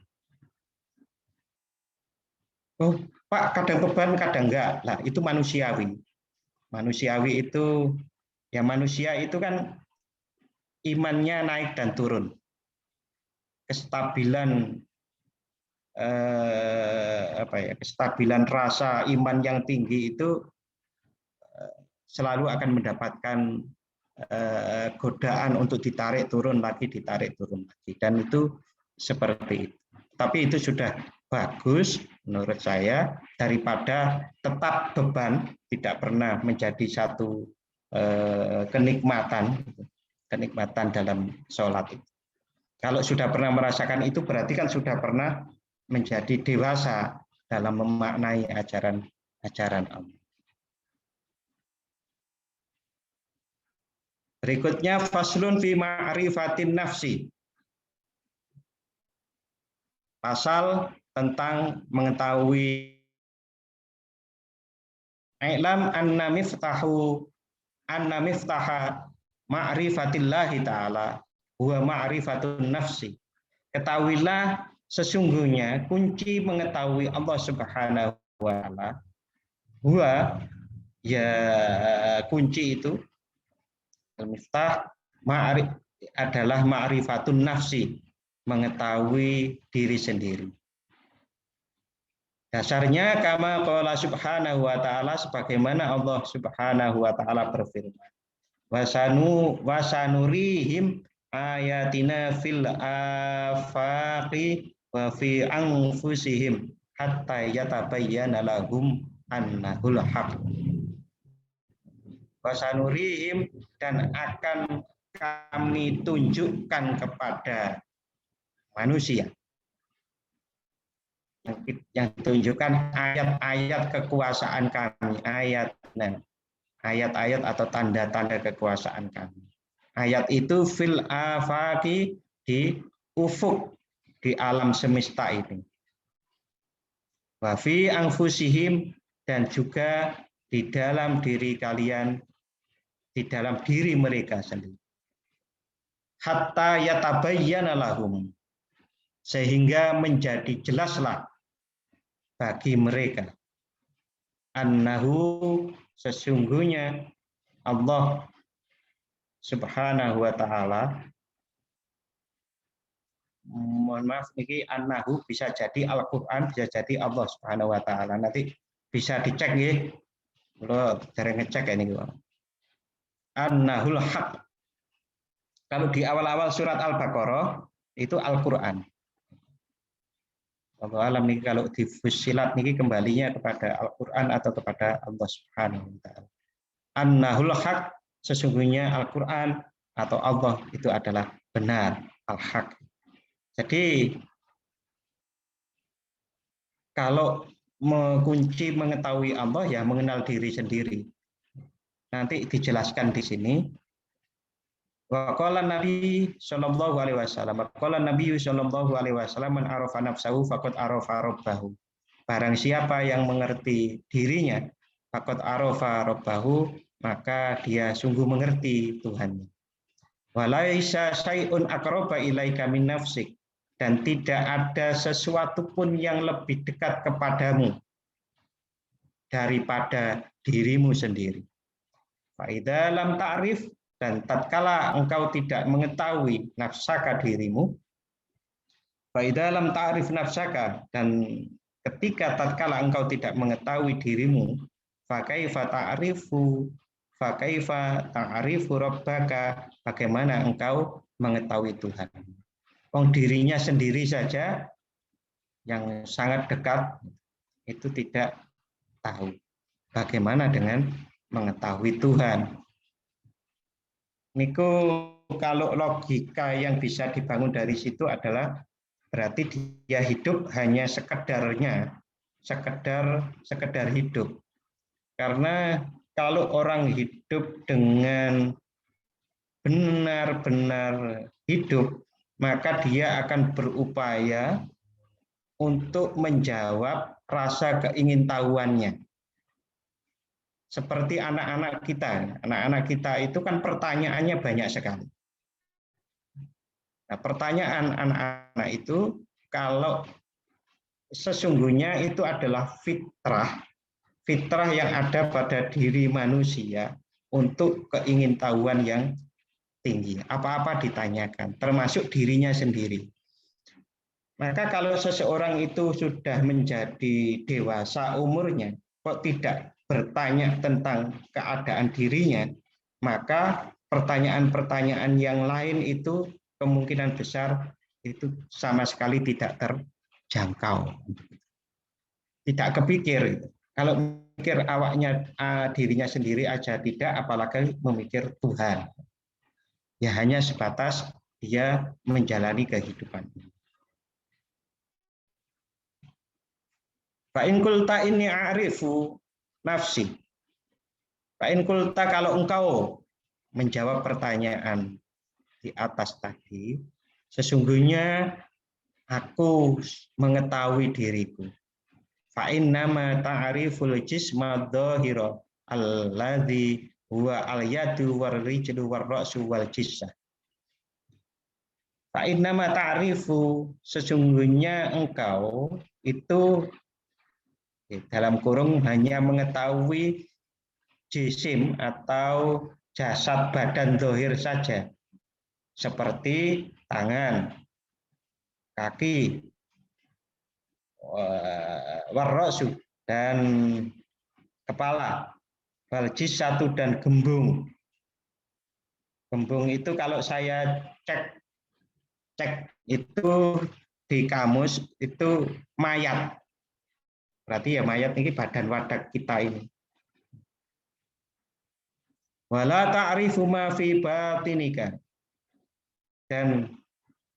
Oh, Pak, kadang beban, kadang enggak. Lah, itu manusiawi. Manusiawi itu, ya manusia itu kan imannya naik dan turun. Kestabilan kestabilan rasa iman yang tinggi itu selalu akan mendapatkan godaan untuk ditarik turun lagi, dan itu seperti itu. Tapi itu sudah bagus menurut saya daripada tetap beban, tidak pernah menjadi satu kenikmatan dalam sholat itu. Kalau sudah pernah merasakan itu berarti kan sudah pernah menjadi dewasa dalam memaknai ajaran Allah. Berikutnya faslun fi ma'rifatin nafsi. Pasal tentang mengetahui i'lam anna miftaha ma'rifatillahi ta'ala huwa ma'rifatun nafsi. Ketahuilah sesungguhnya kunci mengetahui Allah Subhanahu wa taala huwa, ya kunci itu al-miftah adalah ma'rifatun nafsi, mengetahui diri sendiri. Dasarnya kama qala subhanahu wa ta'ala, sebagaimana Allah Subhanahu wa ta'ala berfirman, wasanurihim ayatina fil afaqi wa fi anfusihim hatta yatabayyana lahum annahul haq. Wa sanurihim, dan akan kami tunjukkan kepada manusia, yang tunjukkan ayat-ayat kekuasaan kami, ayat-ayat atau tanda-tanda kekuasaan kami. Ayat itu fil afaqi, di ufuk, di alam semesta ini. Wa fi anfusihim, dan juga di dalam diri kalian, di dalam diri mereka sendiri. Hatta yatabayyana lahum, sehingga menjadi jelaslah bagi mereka, annahu, sesungguhnya Allah Subhanahu wa taala, mohon maaf ini annahu bisa jadi Al-Qur'an, bisa jadi Allah Subhanahu wa taala. Nanti bisa dicek nggih. Kula dereng ngecek ini kula. Annahul haq. Kalau di awal-awal surat Al-Baqarah itu Al-Qur'an. Allah alam nih, kalau di Fussilat nih kembalinya kepada Al-Qur'an atau kepada Allah Subhanahu wa taala. Annahul haq, sesungguhnya Al-Qur'an atau Allah itu adalah benar, al-haq. Jadi kalau mengunci mengetahui Allah ya mengenal diri sendiri. Nanti dijelaskan di sini. Wa qala Nabi sallallahu alaihi wasallam, qala Nabi sallallahu alaihi wasallam, man arafa nafsahu faqad arafa rabbahu. Barang siapa yang mengerti dirinya, faqad arafa rabbahu, maka dia sungguh mengerti Tuhannya. Wa laisa syai'un aqraba ilaika min nafsik, dan tidak ada sesuatu pun yang lebih dekat kepadamu daripada dirimu sendiri. Fa idza lam ta'rif, dan tatkala engkau tidak mengetahui nafsaka dirimu, fa idza lam ta'rif nafsaka, dan ketika tatkala engkau tidak mengetahui dirimu, fa kaifa ta'rifu rabbaka, bagaimana engkau mengetahui Tuhan. Wong dirinya sendiri saja yang sangat dekat itu tidak tahu. Bagaimana dengan mengetahui Tuhan? Niku kalau logika yang bisa dibangun dari situ adalah berarti dia hidup hanya sekedar hidup. Karena kalau orang hidup dengan benar-benar hidup, maka dia akan berupaya untuk menjawab rasa keingintahuannya. Seperti anak-anak kita itu kan pertanyaannya banyak sekali. Nah, pertanyaan anak-anak itu kalau sesungguhnya itu adalah fitrah yang ada pada diri manusia untuk keingintahuan yang tinggi. Apa-apa ditanyakan, termasuk dirinya sendiri. Maka kalau seseorang itu sudah menjadi dewasa umurnya, kok tidak bertanya tentang keadaan dirinya, maka pertanyaan-pertanyaan yang lain itu kemungkinan besar itu sama sekali tidak terjangkau. Tidak kepikir. Kalau mikir awaknya dirinya sendiri aja tidak, apalagi memikir Tuhan. Ya hanya sebatas dia menjalani kehidupan. Fa in qulta inni a'rifu nafsi. Fa in qulta, kalau engkau menjawab pertanyaan di atas tadi, sesungguhnya aku mengetahui diriku. Fa innama ta'riful jisma dhahira alladzi huwa al-yadu war-rijlu war-ra'su wal-jissah. Fa innama ta'rifu, sesungguhnya engkau itu dalam kurung hanya mengetahui jisim atau jasad badan zahir saja, seperti tangan, kaki, warrosu, dan kepala, waljisatu, dan gembung. Gembung itu kalau saya cek itu di kamus itu mayat. Berarti ya mayat ini badan wadah kita ini. Wala ta'rifu ma fi batinika. Dan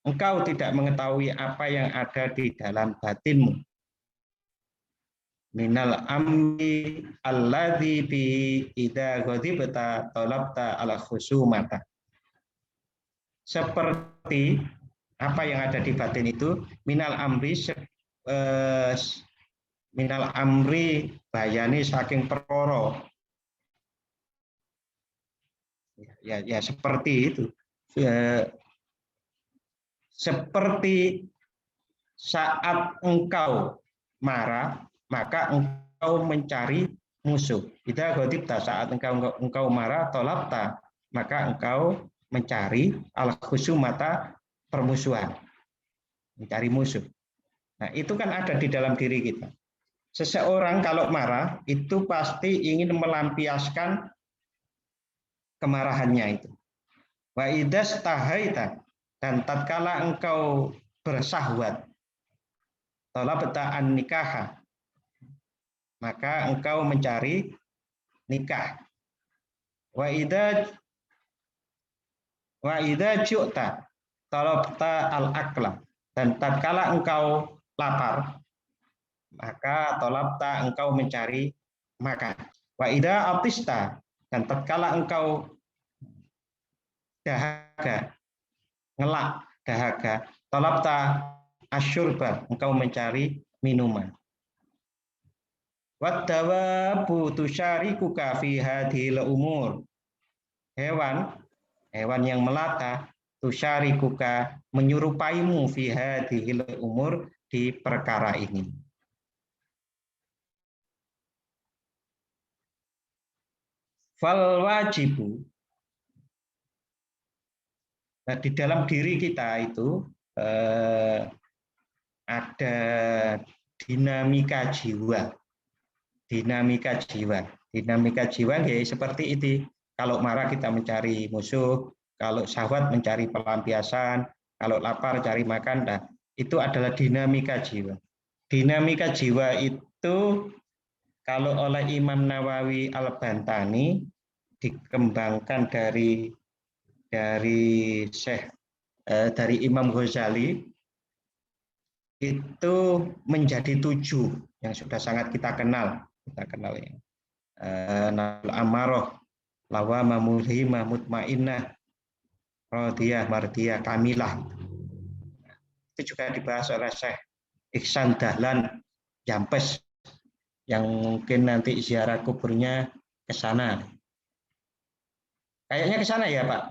engkau tidak mengetahui apa yang ada di dalam batinmu. Minal amri alladzi bi idza ghadibta talabta ala khusumata. Seperti apa yang ada di batin itu, minal amri bayani saking perkara. Ya seperti itu. Seperti saat engkau marah, maka engkau mencari musuh. Idza ghadibta, saat engkau marah, talabta, maka engkau mencari al-khusumata, permusuhan. Mencari musuh. Nah, itu kan ada di dalam diri kita. Seseorang kalau marah itu pasti ingin melampiaskan kemarahannya itu. Wa idza stahaita, dan tatkala engkau bersahwat, talabta an nikaha, maka engkau mencari nikah. Wa idza ju'ta talabta al-akla, dan tatkala engkau lapar, maka talabta, engkau mencari makan. Wa idza atista, dan tatkala engkau dahaga, ngelak, dahaga, talabta asyurba, engkau mencari minuman. Waddawabu tusyarikuka fi hadhil umur. Hewan yang melata, tusyarikuka, menyerupaimu fi hadhil umur, di perkara ini. Fal wajibu, nah, di dalam diri kita itu ada dinamika jiwa. Dinamika jiwa ya seperti itu. Kalau marah kita mencari musuh, kalau syahwat mencari pelampiasan, kalau lapar cari makan. Nah, itu adalah dinamika jiwa. Dinamika jiwa itu kalau oleh Imam Nawawi Al-Bantani dikembangkan dari Imam Ghazali itu menjadi 7 yang sudah sangat kita kenal ya. Nafsul amarah, lawamah, mulhimah, mutmainnah, radiyah, mardiyah, kamilah. Itu juga dibahas oleh Syekh Ihsan Dahlan Jampes, yang mungkin nanti ziarah kuburnya ke sana. Kayaknya ke sana ya, Pak.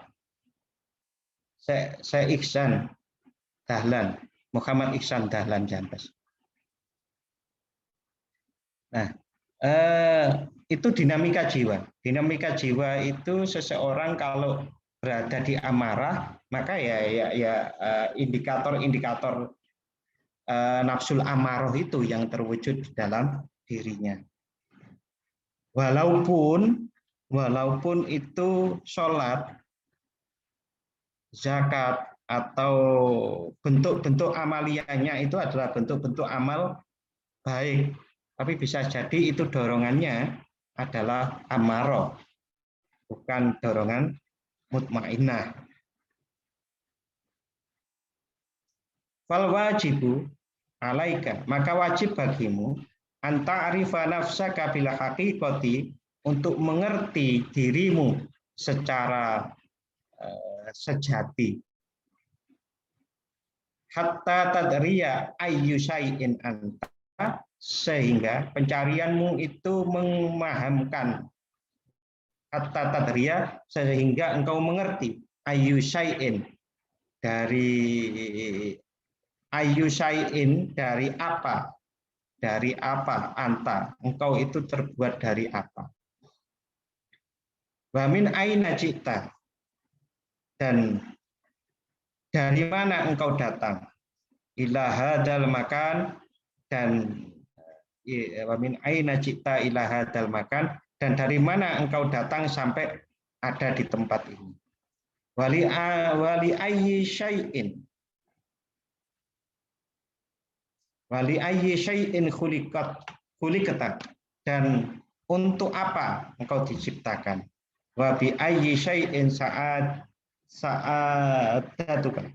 Syekh Ihsan Dahlan, Muhammad Ihsan Dahlan Jampes. Nah, itu dinamika jiwa. Dinamika jiwa itu seseorang kalau berada di amarah, maka indikator-indikator nafsul amarah itu yang terwujud di dalam dirinya. Walaupun itu sholat, zakat, atau bentuk-bentuk amaliyahnya itu adalah bentuk-bentuk amal baik, tapi bisa jadi itu dorongannya adalah amarah, bukan dorongan mutmainnah. Fal wajibu alaika, maka wajib bagimu anta arifa nafsaka bil haqiqati, untuk mengerti dirimu secara sejati. Hatta tadriya ayyu syai'in anta, sehingga pencarianmu itu memahamkan. Hatta tadriya, sehingga engkau mengerti ayyu syai'in, dari apa, anta, engkau itu terbuat dari apa. Wa min aina ji'ta, dan dari mana engkau datang, ila hadal makan, dan wa min aina ji'ta ila hadal makan, dan dari mana engkau datang sampai ada di tempat ini. Wali ayyi syai'in, Wali ayyi syai'in khuliqta, dan untuk apa engkau diciptakan. Wa bi ayyi syai'in sa'adatuka,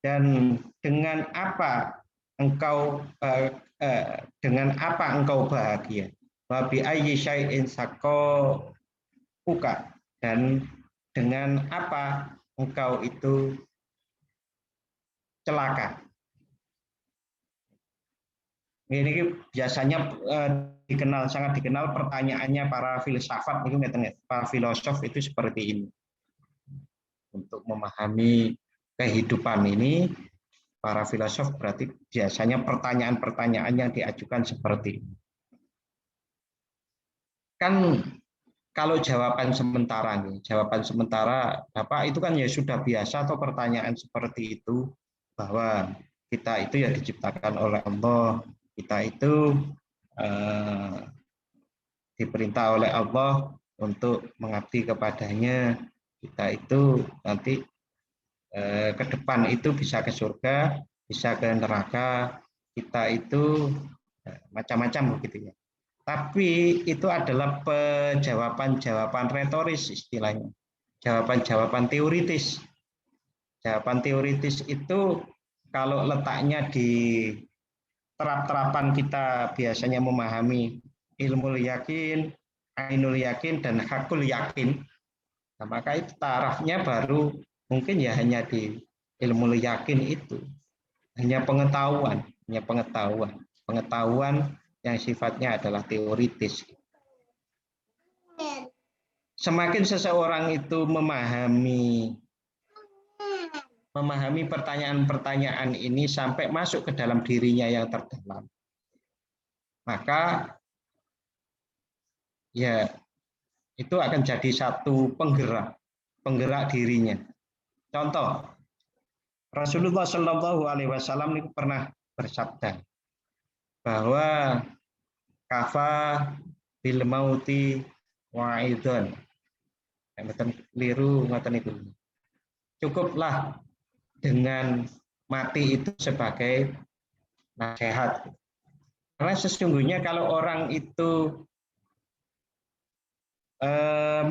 dan dengan apa engkau bahagia. Wa bi ayyi syai'in saqauka, dan dengan apa engkau itu celaka. Ini biasanya sangat dikenal pertanyaannya para filsafat, para filosof itu seperti ini. Untuk memahami kehidupan ini, para filosof berarti biasanya pertanyaan-pertanyaan yang diajukan seperti ini. Kan kalau jawaban sementara Bapak itu kan ya sudah biasa atau pertanyaan seperti itu, bahwa kita itu ya diciptakan oleh Allah, kita itu diperintah oleh Allah untuk mengabdi kepadanya, kita itu nanti ke depan itu bisa ke surga, bisa ke neraka, kita itu macam-macam begitu ya. Tapi itu adalah jawaban retoris istilahnya, jawaban teoritis. Jawaban teoritis itu kalau letaknya di terap-terapan kita biasanya memahami ilmu yakin, ainul yakin, dan hakul yakin. Nah, maka itu tarafnya baru mungkin ya hanya di ilmu yakin itu. Hanya pengetahuan yang sifatnya adalah teoritis. Semakin seseorang itu memahami pertanyaan-pertanyaan ini sampai masuk ke dalam dirinya yang terdalam, maka ya itu akan jadi satu penggerak dirinya. Contoh, Rasulullah Shallallahu Alaihi Wasallam ini pernah bersabda bahwa kafa bil mauti wa'idun, keliru ngoten itu. Cukuplah dengan mati itu sebagai nasihat. Karena sesungguhnya kalau orang itu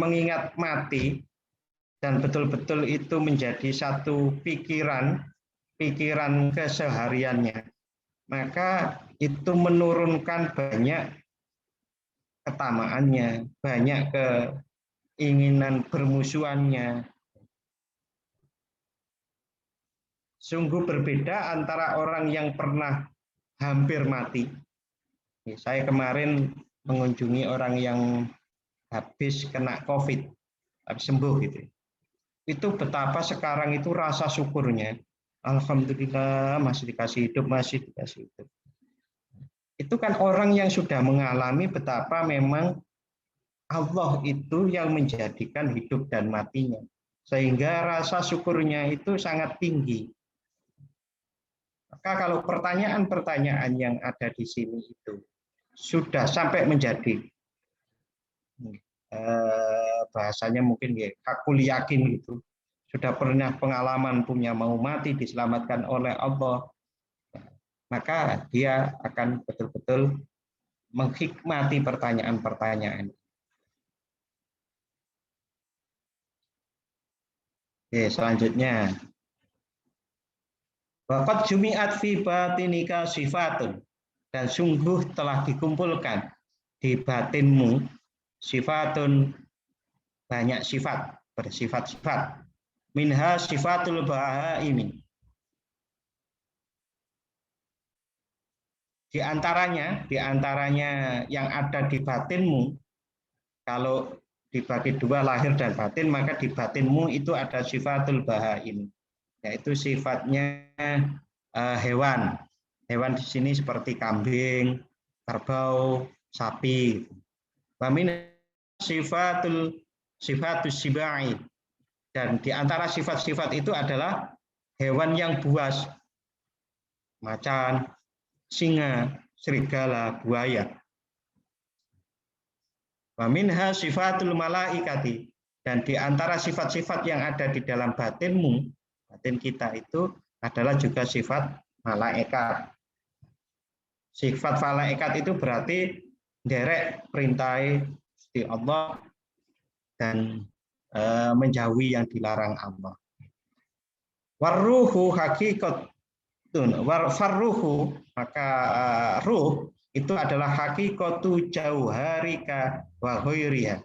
mengingat mati dan betul-betul itu menjadi satu pikiran kesehariannya, maka itu menurunkan banyak ketamaannya, banyak keinginan bermusuhannya. Sungguh berbeda antara orang yang pernah hampir mati. Saya kemarin mengunjungi orang yang habis kena COVID, tapi sembuh gitu. Itu betapa sekarang itu rasa syukurnya. Alhamdulillah masih dikasih hidup, Itu kan orang yang sudah mengalami betapa memang Allah itu yang menjadikan hidup dan matinya. Sehingga rasa syukurnya itu sangat tinggi. Maka kalau pertanyaan-pertanyaan yang ada di sini itu sudah sampai menjadi bahasanya mungkin ya hakul yakin gitu, sudah pernah pengalaman punya mau mati diselamatkan oleh Allah, maka dia akan betul-betul menghikmati pertanyaan-pertanyaan. Oke, selanjutnya. Waqad jumi'at fi batinika sifatun, dan sungguh telah dikumpulkan di batinmu sifatun, banyak sifat, bersifat-sifat. Minha sifatul bahaimi. Di antaranya yang ada di batinmu, kalau dibagi dua lahir dan batin, maka di batinmu itu ada sifatul bahaim, yaitu sifatnya hewan. Hewan di sini seperti kambing, kerbau, sapi. Wamin sifatus sibai, dan di antara sifat-sifat itu adalah hewan yang buas, macan, singa, serigala, buaya. Wa minha sifatul malaikati, dan di antara sifat-sifat yang ada di dalam batinmu, batin kita itu adalah juga sifat malaikat. Sifat malaikat itu berarti derek perintah di Allah dan menjauhi yang dilarang Allah. Warruhu hakikatun, farruhu, maka ruh itu adalah hakikatu jauharika wa ghairiha.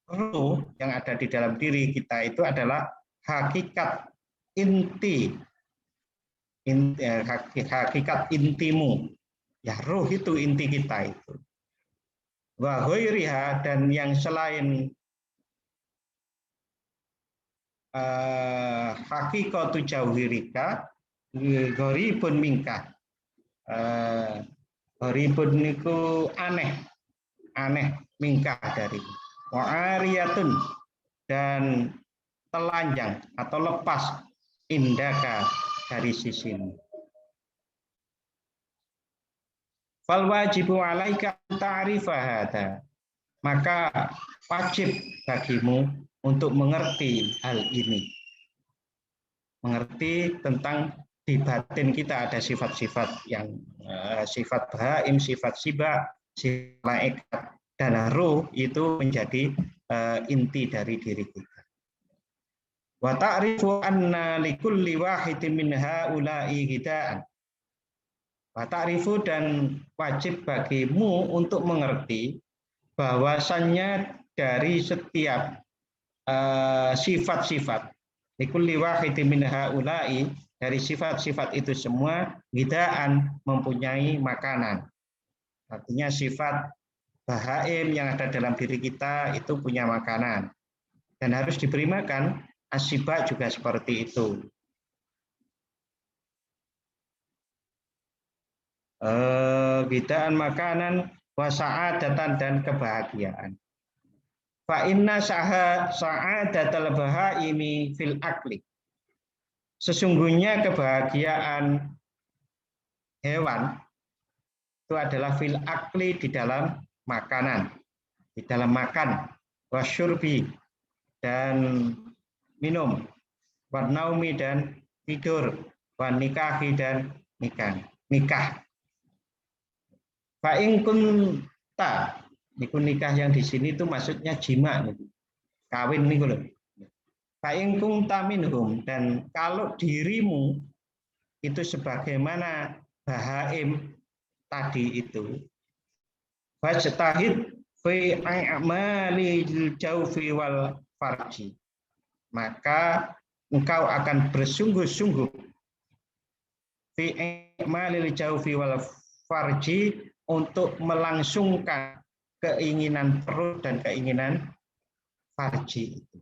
Ruh yang ada di dalam diri kita itu adalah hakikat inti, hakikat intimu. Ya, ruh itu inti kita itu. Wa ghairiha, dan yang selain hakikatu jauhirika gharibun minka. Gharibun niku aneh mingkah dari wa'ariyatun, dan telanjang atau lepas indaka dari sisimu. Fal wajibu alaika ta'rifa hadza, maka wajib bagimu untuk mengerti hal ini, mengerti tentang di batin kita ada sifat-sifat yang sifat bahaim, sifat siba, sifat malaikat, dan ruh itu menjadi inti dari diri kita. Wa ta'rifu anna likulli wahidin min haula'i ghidaan. Wa ta'rifu, dan wajib bagimu untuk mengerti bahwasannya dari setiap sifat-sifat, likulli wahidin min haula'i, dari sifat-sifat itu semua ghidaan, mempunyai makanan. Artinya sifat bahaim yang ada dalam diri kita itu punya makanan dan harus diberi makan. Asyiba juga seperti itu. Ghidaan, makanan, wasa'adatan, dan kebahagiaan. Fa inna sa'adatal bahaimi fil akli. Sesungguhnya kebahagiaan hewan itu adalah fil akli, di dalam makanan, di dalam makan, wasyurbi, dan minum, warnaumi, dan tidur, wanikahi, dan nikah. Fa in kunta, niku nikah yang di sini itu maksudnya jima, kawin niku lho. Fa in kunta minhum, dan kalau dirimu itu sebagaimana bahaim tadi itu, fajtahid fi a'malil jawfi wal farji, maka engkau akan bersungguh-sungguh fi a'malil jawfi wal farji, untuk melangsungkan keinginan perut dan keinginan farji itu.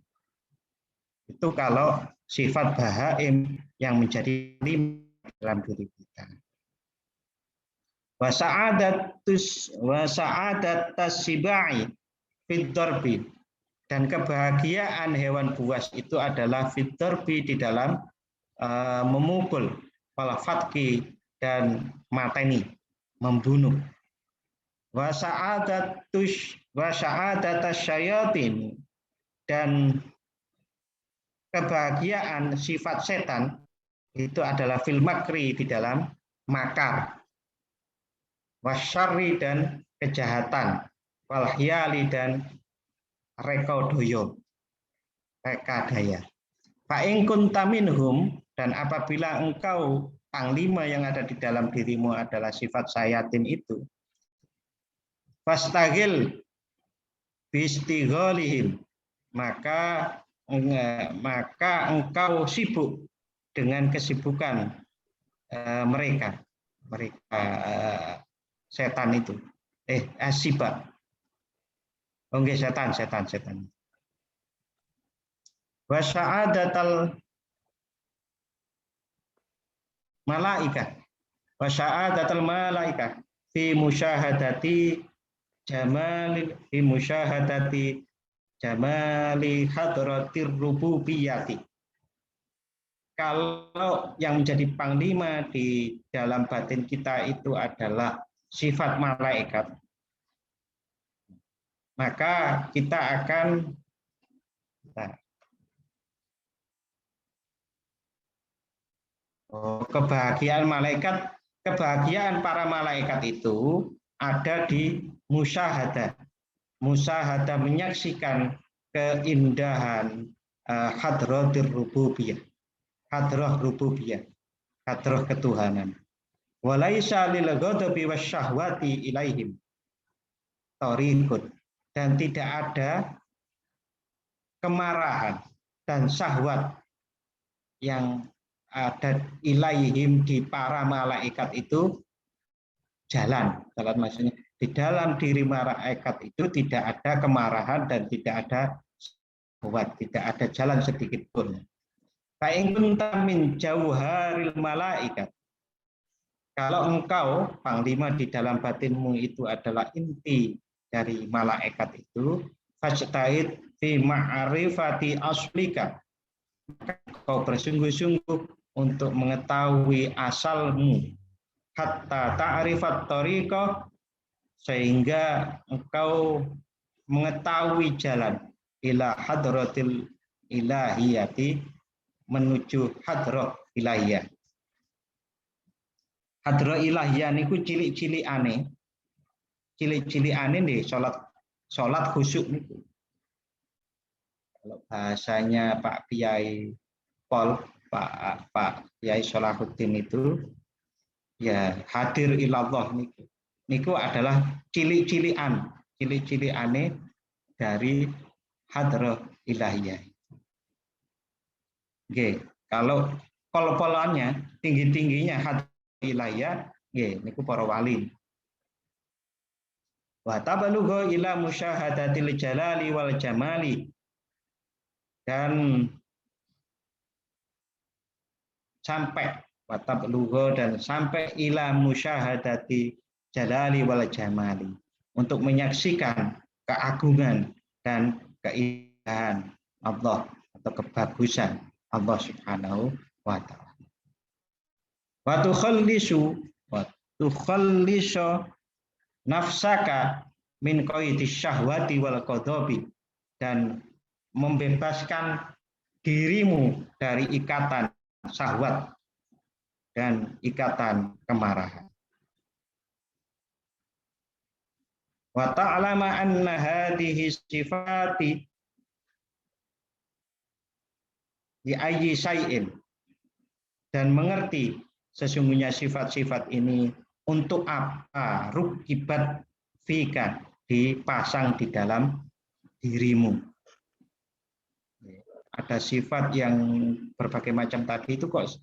Itu kalau sifat bahaim yang menjadi dalam diri kita. Wa sa'adatus sibai fid darbi, dan kebahagiaan hewan buas itu adalah fid darbi, di dalam memukul, wal fatki, dan mateni, membunuh. Wa sa'adatus syayatin, dan kebahagiaan sifat setan itu adalah fil makri, di dalam makar, wasyarri, dan kejahatan, walhyali, dan rekadaya. Fa in kunta minhum, dan apabila engkau panglima yang ada di dalam dirimu adalah sifat syayatin itu, fastagil bistighalihim, maka engkau sibuk dengan kesibukan mereka setan itu, siba, nggih, setan. Wa sa'adatal malaikah, wa sa'adatal malaikah fi musyahadati jamali hadratir rububiyyati. Kalau yang menjadi panglima di dalam batin kita itu adalah sifat malaikat, maka kita akan kebahagiaan malaikat kebahagiaan para malaikat itu ada di musyahadah. Musyahadah menyaksikan keindahan hadratir rububiyah. Hadrah rububiyah, hadrah ketuhanan. Walaisa lil ghadabi wasyahwati ilaihim tariqun, dan tidak ada kemarahan dan syahwat yang ada ilaihim di para malaikat itu jalan. Jalan maksudnya di dalam diri malaikat itu tidak ada kemarahan dan tidak ada syahwat, tidak ada jalan sedikit pun. Fa in kunta min jauharil malaikat, kalau engkau panglima di dalam batinmu itu adalah inti dari malaikat itu, fajtahid fi ma'rifati aslika, kau bersungguh-sungguh untuk mengetahui asalmu, hatta ta'rifat thariqah, sehingga engkau mengetahui jalan ila hadratil ilahiyati, menuju hadrah ilahiyah. Hadrah ilahiyah niku cilik-cilik aneh. Cilik-cilik aneh nih salat khusyuk niku. Kalau bahasanya Pak Kiai Pol, Pak Kiai Salahuddin itu ya hadir ilallah niku. Niku adalah cilik-cilikan aneh dari hadrah ilahiyah. Oke, kalau pol-polannya tinggi-tingginya hadrah ilahiyah, nggih niku para wali. Wa tabalugha ila musyahadatil jalali wal jamali, dan sampai wa tabalugha dan sampai ila musyahadati jalali wal jamali, untuk menyaksikan keagungan dan keindahan Allah atau kebagusan Allah Subhanahu wa taala. Wa tukhallisu nafsaka min qaidis syahwati wal qadhabi, dan membebaskan dirimu dari ikatan syahwat dan ikatan kemarahan. Wa ta'lama anna hadhihi sifati di ayyi syai'in, dan mengerti sesungguhnya sifat-sifat ini untuk apa rukibat fika, dipasang di dalam dirimu. Ada sifat yang berbagai macam tadi itu kok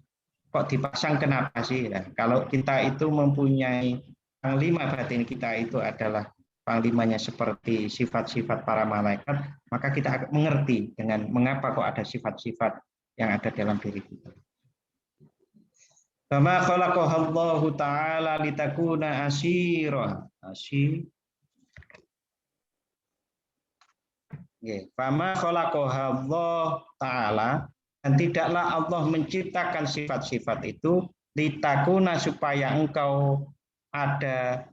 dipasang, kenapa sih? Nah, kalau kita itu mempunyai panglima batin kita itu adalah panglimanya seperti sifat-sifat para malaikat, maka kita akan mengerti dengan mengapa kok ada sifat-sifat yang ada dalam diri kita. Kama khalaqahallahu ta'ala litakuna asira. Fama khalaqahallahu ta'ala, dan tidaklah Allah menciptakan sifat-sifat itu litakuna, supaya engkau ada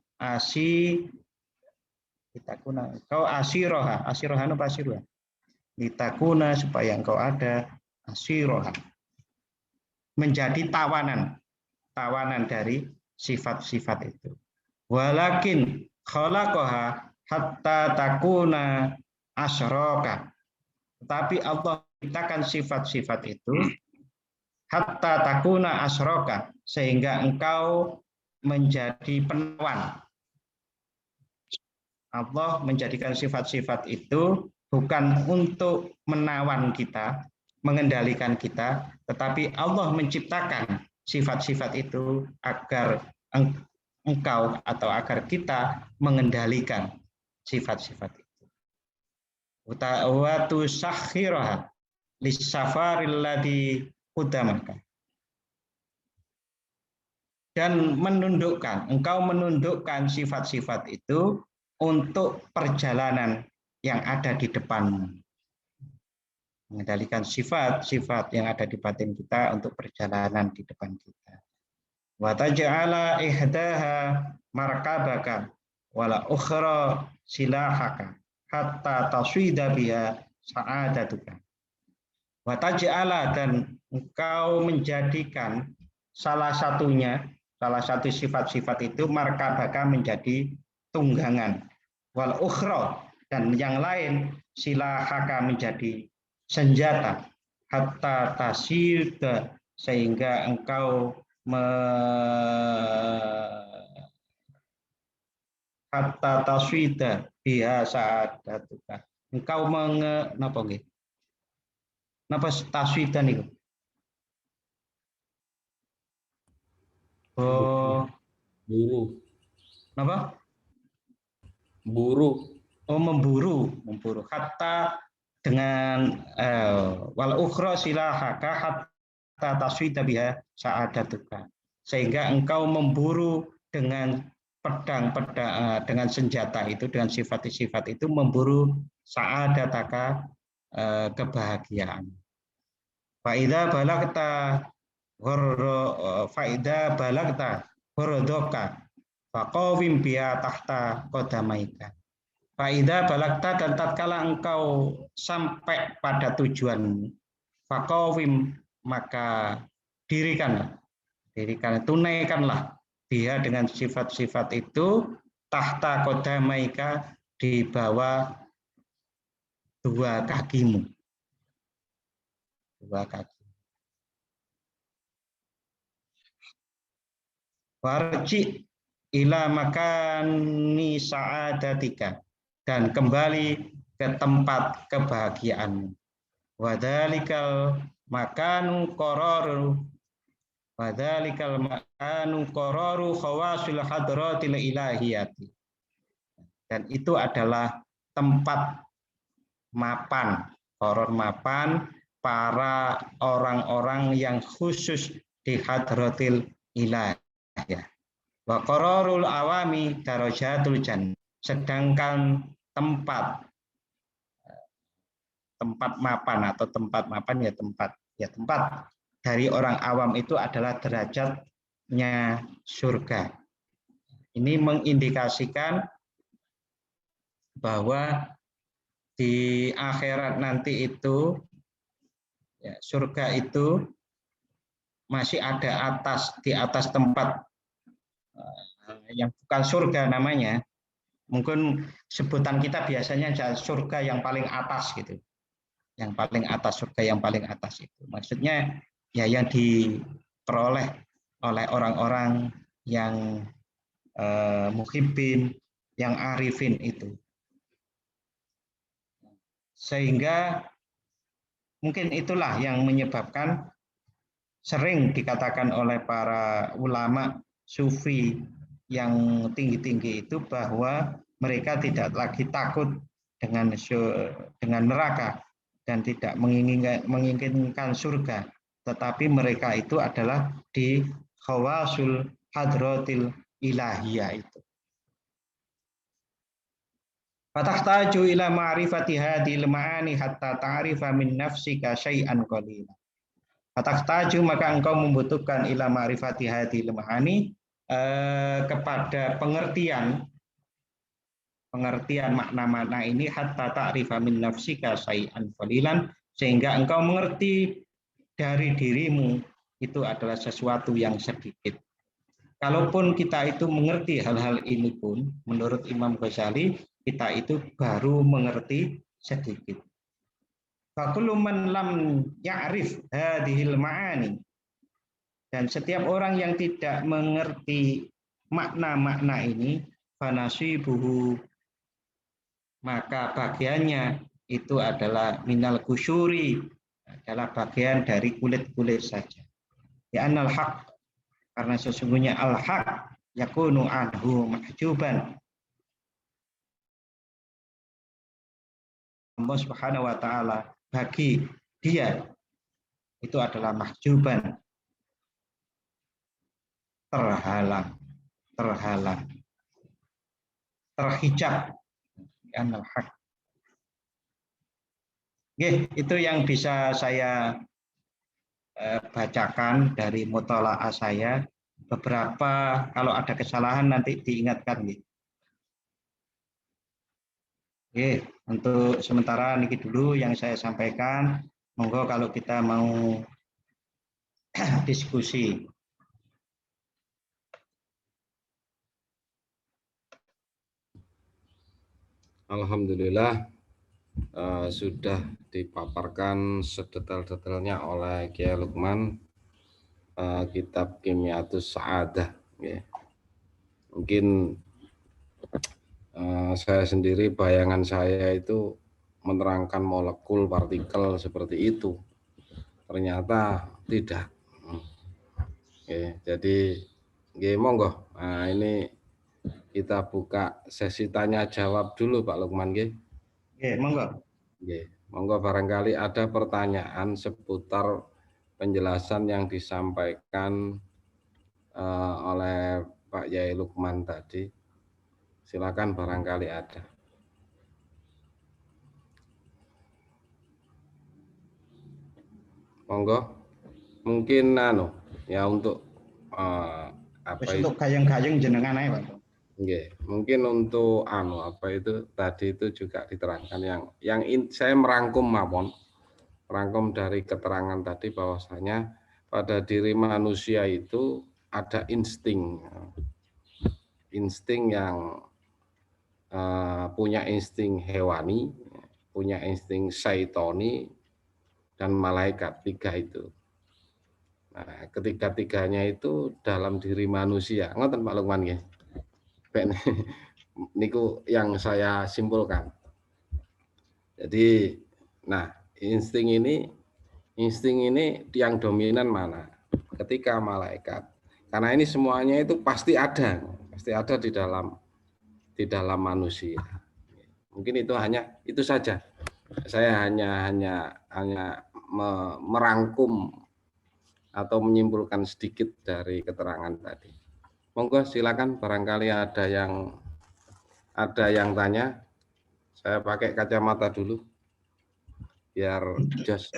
litakuna engkau asiroha. Asiroha apa asiroha? Litakuna, supaya engkau ada asiroha, menjadi tawanan dari sifat-sifat itu. Walakin khalaqaha hatta takuna asroka, tetapi Allah menciptakan sifat-sifat itu hatta takuna asroka, sehingga engkau menjadi penawan. Allah menjadikan sifat-sifat itu bukan untuk menawan kita, mengendalikan kita, tetapi Allah menciptakan sifat-sifat itu agar engkau atau agar kita mengendalikan sifat-sifat itu. Wa tusakhkhiraha lis-safaril ladzi qudamaka, dan engkau menundukkan sifat-sifat itu untuk perjalanan yang ada di depanmu. Mengendalikan sifat-sifat yang ada di batin kita untuk perjalanan di depan kita. Wa taj'ala ihdaha markabaka wala ukhra silahaka hatta taswida biha sa'adatuka. Wa taj'ala, dan engkau menjadikan salah satunya salah satu sifat-sifat itu markabaka menjadi tunggangan, wal ukhra, dan yang lain silahaka menjadi senjata, hatta tasida, sehingga engkau hatta taswida biha sa'adatuka, engkau napa nggih, napa taswida niku? Oh, Buru. napa? Buru. Oh, memburu. Hatta dengan wal ukhra silahaka hatta taswida biha sa'adatuka, sehingga engkau memburu dengan pedang dengan senjata itu, dengan sifat-sifat itu, memburu sa'adataka, kebahagiaan. Faida balagta horodoka faqawim biha tahta qadamaika. Faida balagta, dan tatkala engkau sampai pada tujuanmu, faqawim, maka tunaikanlah dia dengan sifat-sifat itu, tahta qadamaika, di bawah dua kakimu. Warji ila makani sa'adatika, dan kembali ke tempat kebahagiaanmu. Wadzalikal makanu qararu khawasul hadratil ilahiyati, dan itu adalah tempat mapan, qarar mapan para orang-orang yang khusus di hadratil ilahiyah. Wa qararul awami darajatul jannah, sedangkan tempat mapan atau tempat dari orang awam itu adalah derajatnya surga. Ini mengindikasikan bahwa di akhirat nanti itu, ya, surga itu masih ada di atas tempat yang bukan surga namanya. Mungkin sebutan kita biasanya surga yang paling atas gitu. Yang paling atas, surga yang paling atas itu. Maksudnya ya yang diperoleh oleh orang-orang yang muhibbin, yang arifin itu. Sehingga mungkin itulah yang menyebabkan sering dikatakan oleh para ulama sufi yang tinggi-tinggi itu bahwa mereka tidak lagi takut dengan neraka dan tidak menginginkan surga, tetapi mereka itu adalah di khawasul hadratil ilahiyah itu. Fatahtaju ila ma'rifati hadhil ma'ani hatta ta'rifa min nafsika syai'an qalila. Fatahtaju, maka engkau membutuhkan ila ma'rifati hadhil ma'ani, kepada pengertian makna-makna ini, hatta ta'rifa min nafsika syai'an qalilan, sehingga engkau mengerti dari dirimu itu adalah sesuatu yang sedikit. Kalaupun kita itu mengerti hal-hal ini pun, menurut Imam Ghazali, kita itu baru mengerti sedikit. Fakullu man lam ya'rif hadhil ma'ani, dan setiap orang yang tidak mengerti makna-makna ini, fanasibuhu, maka bagiannya itu adalah minal kusyuri, adalah bagian dari kulit-kulit saja. Ya annal haq, karena sesungguhnya al-haq yakunu anhu mahjuban. Allah Subhanahu wa taala bagi dia itu adalah mahjuban, terhalang, terhijab. Annal haq. Itu yang bisa saya bacakan dari muthala'ah saya. Beberapa kalau ada kesalahan nanti diingatkan. Untuk sementara niki dulu yang saya sampaikan. Monggo kalau kita mau diskusi. Alhamdulillah sudah dipaparkan sedetail-detailnya oleh Kiai Lukman kitab Kimiatus Sa'adah. Ya. Mungkin saya sendiri, bayangan saya itu menerangkan molekul partikel seperti itu. Ternyata tidak. Oke, jadi monggo. Nah, ini kita buka sesi tanya jawab dulu Pak Lukman. Monggo. Monggo, barangkali ada pertanyaan seputar penjelasan yang disampaikan oleh Pak Yai Lukman tadi. Silakan, barangkali ada. Monggo, mungkin ya untuk untuk gayeng-gayeng jenengan aja, Pak. Mungkin untuk apa itu tadi itu juga diterangkan yang saya merangkum dari keterangan tadi bahwasanya pada diri manusia itu ada insting yang punya insting hewani, punya insting syaitoni, dan malaikat, 3 itu. Nah, ketiga-tiganya itu dalam diri manusia. Ngoten Pak Lukman ya. Niku yang saya simpulkan. Jadi, nah insting ini yang dominan mana? Ketika malaikat. Karena ini semuanya itu pasti ada di dalam manusia. Mungkin itu saja. Saya hanya merangkum atau menyimpulkan sedikit dari keterangan tadi. Monggo silakan, barangkali ada yang tanya. Saya pakai kacamata dulu biar jos.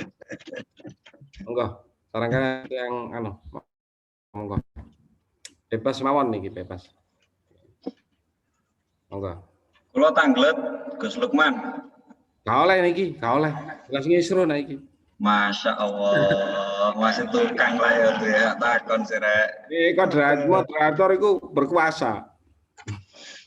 Monggo, barangkali yang monggo. Bebas mawon niki, bebas. Monggo. Kula tanglet Gus Lukman. Gak oleh niki, gak oleh. Jelas ngisru niki. Masya Allah, masih tukang lah ya takon sih rek. Moderator itu berkuasa.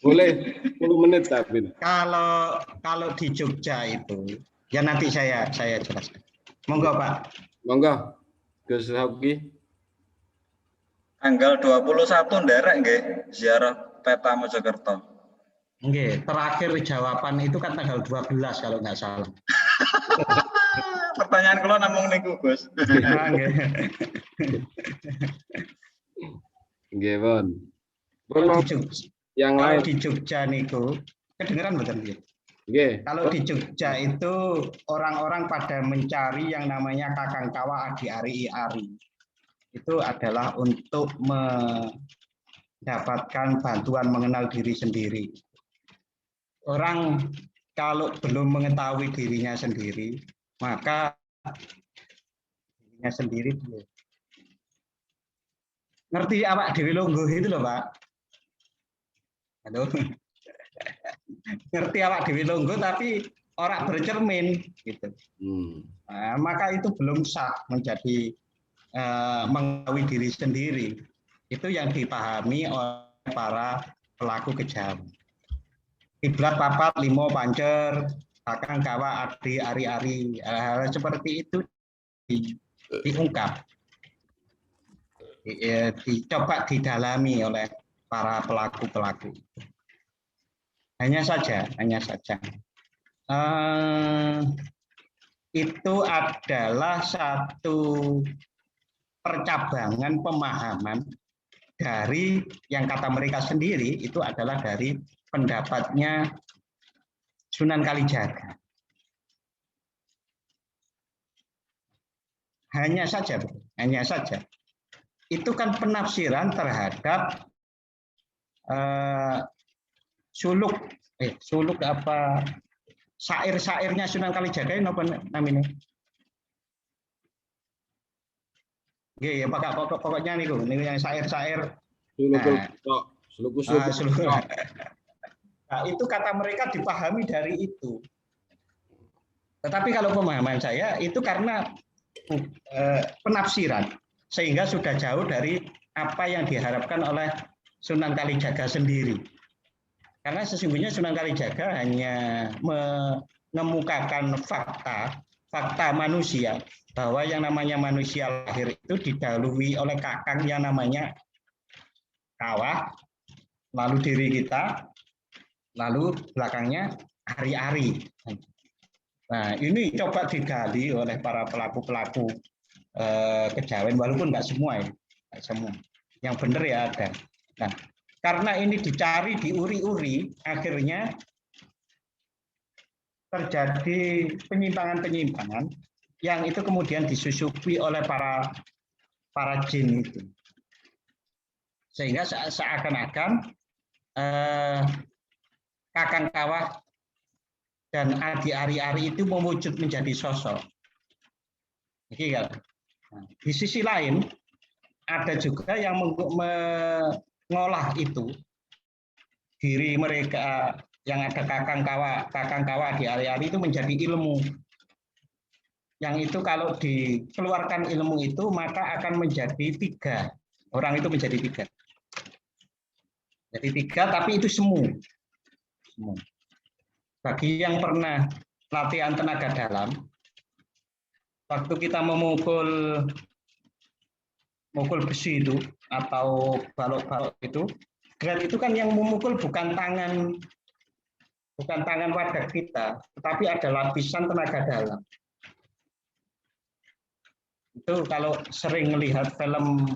Boleh 10 menit tapi. Kalau di Jogja itu, ya nanti saya jelaskan. Monggo Pak. Monggo, Gus Hoki. Tanggal 21 nderek nggih ziarah Peta Mojokerto. Nggih, terakhir jawaban itu kan tanggal 12 kalau nggak salah. Pertanyaan kula namung niku, Gus. Nggih, Bon. Yang lain di Jogja niku kedengeran betul nggih? Nggih. Kalau di Jogja itu orang-orang pada mencari yang namanya kakang kawa adi ari. Itu adalah untuk mendapatkan bantuan mengenal diri sendiri. Orang kalau belum mengetahui dirinya sendiri, maka dirinya sendiri dulu. Ngerti awak dhewe lungguh itu loh, Pak. Halo. Ngerti awak dhewe lungguh tapi orang bercermin gitu. Nah, maka itu belum sah menjadi mengetahui diri sendiri. Itu yang dipahami oleh para pelaku kejam. Kiblat papat limo pancer, kakang kawa adi ari-ari, hal seperti itu diungkap, dicoba didalami oleh para pelaku-pelaku. Hanya saja. Itu adalah satu percabangan pemahaman dari yang kata mereka sendiri itu adalah dari pendapatnya Sunan Kalijaga. Hanya saja. Itu kan penafsiran terhadap suluk apa syair-syairnya Sunan Kalijaga ini apa namanya? Nggih, ya pokoknya niku yang syair-syair. Suluk. Nah, itu kata mereka dipahami dari itu. Tetapi kalau pemahaman saya itu karena penafsiran sehingga sudah jauh dari apa yang diharapkan oleh Sunan Kalijaga sendiri. Karena sesungguhnya Sunan Kalijaga hanya mengemukakan fakta manusia, bahwa yang namanya manusia lahir itu didahului oleh kakang yang namanya kawah, lalu diri kita, lalu belakangnya ari-ari. Nah, ini coba digali oleh para pelaku-pelaku kejawen, walaupun nggak semua ya, nggak semua. Yang benar ya ada. Nah, karena ini dicari, diuri-uri, akhirnya terjadi penyimpangan-penyimpangan yang itu kemudian disusupi oleh para jin itu. Sehingga seakan-akan kakang kawah dan adi ari-ari itu mewujud menjadi sosok. Nah, di sisi lain ada juga yang mengolah itu, diri mereka yang ada kakang kawah di ari-ari itu menjadi ilmu. Yang itu kalau dikeluarkan ilmu itu maka akan menjadi 3. Orang itu menjadi 3. Jadi 3 tapi itu semu. Bagi yang pernah latihan tenaga dalam, waktu kita memukul besi itu atau balok-balok itu, grade itu kan yang memukul bukan tangan wadah kita, tetapi ada lapisan tenaga dalam. Itu kalau sering melihat film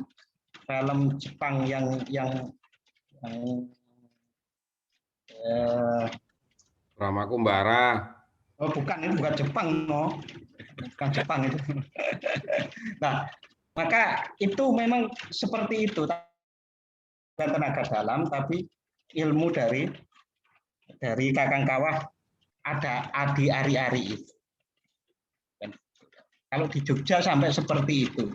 Jepang yang Rama Kumbara. Oh bukan, itu bukan Jepang, no. Bukan Jepang itu. Nah, maka itu memang seperti itu, bukan tenaga dalam, tapi ilmu dari kakang kawah ada adi ari-ari itu. Kalau di Jogja sampai seperti itu,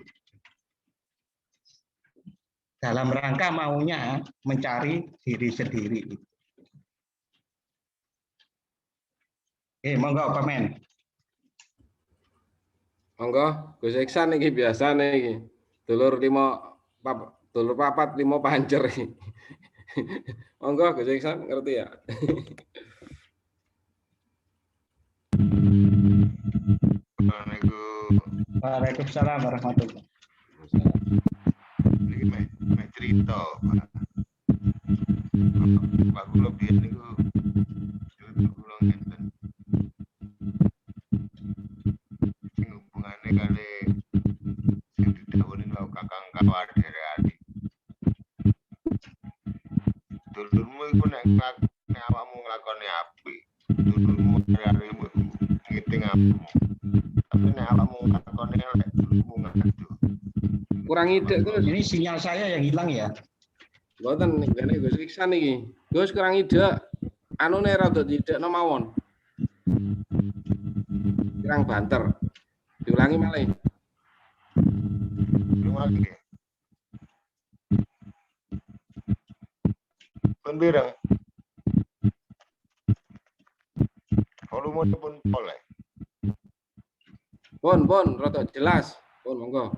dalam rangka maunya mencari diri sendiri. Monggo komen. Monggo, Gus Iksan iki biasa iki. Dulur 4 5 pancer iki. Monggo Gus Iksan ngerti ya? Waalaikumsalam warahmatullahi Iki mek cerita. Pak kula biyen niku kula ngenten. Sing hubungane kali sing didhawuhi karo kakang kawah dhewe. Dulurmu iku nek awakmu nglakoni apik, dulurmu aremu ngiting apik. Tapi nek awakmu nglakoni elek, dulurmu ngadu. Kurang ide Gus. Ini sinyal saya yang hilang ya. Mboten ngene Gus Iksan iki. Gus kurang ide. Anune rada didekno mawon. Kurang banter. Diulangi malih. Diulangi. Pun birang. Volume pun oleh. Pun rada jelas. Pun monggo.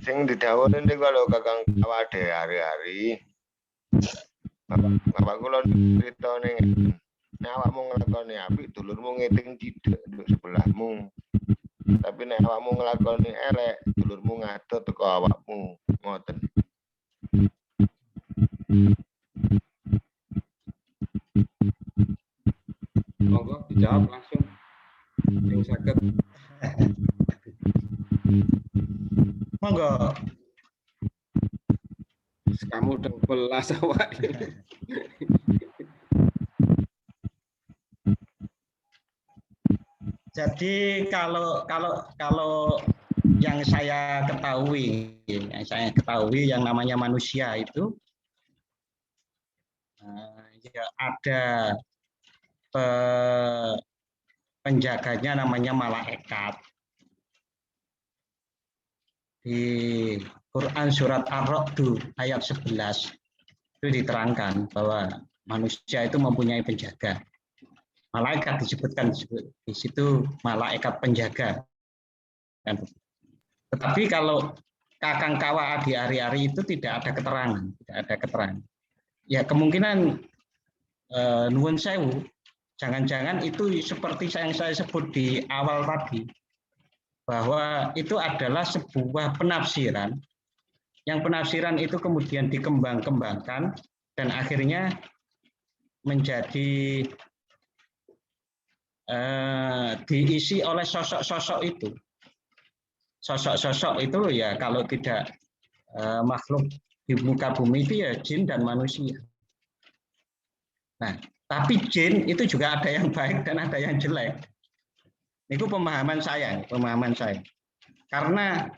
Sing didhawuhi niku kalau kakang kawah hari-hari. Bapak kula critane ngeten. Nek awakmu nglakoni apik, dulurmu ngiting cidhek nduk sebelahmu. Tapi nek awakmu nglakoni elek, dulurmu ngadot teko awakmu. Ngoten. Monggo dijawab langsung. Sing saged. Monggo. Kamu udah belas awak. Jadi kalau yang saya ketahui yang namanya manusia itu ya ada penjaganya namanya malaikat. Di Quran surat Ar-Ra'd ayat 11 itu diterangkan bahwa manusia itu mempunyai penjaga. Malaikat disebutkan di situ malaikat penjaga. Tetapi kalau kakang kawah adi ari-ari itu tidak ada keterangan, ya kemungkinan nuwun sewu, jangan-jangan itu seperti yang saya sebut di awal tadi, bahwa itu adalah sebuah penafsiran, yang penafsiran itu kemudian dikembang-kembangkan dan akhirnya menjadi diisi oleh sosok-sosok itu. Sosok-sosok itu ya kalau tidak makhluk di muka bumi itu ya jin dan manusia. Nah, tapi jin itu juga ada yang baik dan ada yang jelek. Itu pemahaman saya. Karena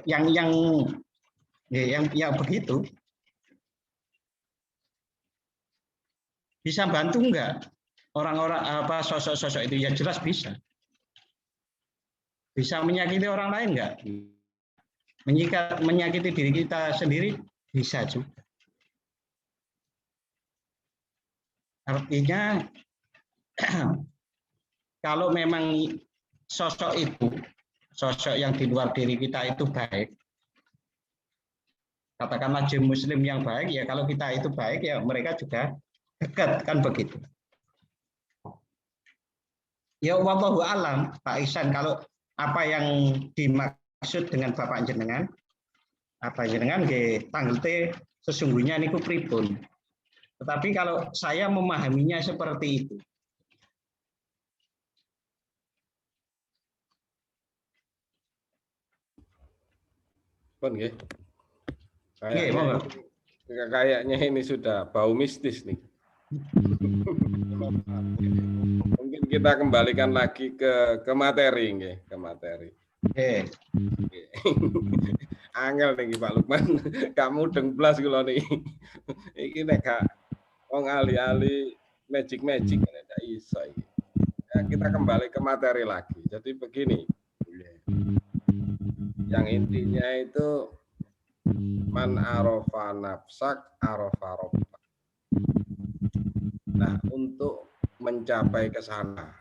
yang begitu bisa bantu enggak orang-orang sosok-sosok itu? Ya jelas bisa. Bisa menyakiti orang lain enggak? Menyakiti diri kita sendiri bisa juga. Artinya kalau memang sosok itu, sosok yang di luar diri kita itu baik, katakanlah jin muslim yang baik, ya kalau kita itu baik ya mereka juga dekat, kan begitu. Ya wallahu alam, Pak Ihsan, kalau apa yang dimaksud dengan Bapak jenengan, apa jenengan nggih tanggal T sesungguhnya niku pripun. Tetapi kalau saya memahaminya seperti itu. Pun nggih. Kayaknya ini sudah bau mistis nih. Mungkin kita kembalikan lagi ke materi nggih, ke materi. Angel nih Pak Lukman, kamu dengplas kula nih. Iki nek gak wong ahli-ahli magic ndak iso iki. Ya, kita kembali ke materi lagi. Jadi begini. Yang intinya itu man arafa nafsak arafa rabbak. Nah, untuk mencapai ke sana,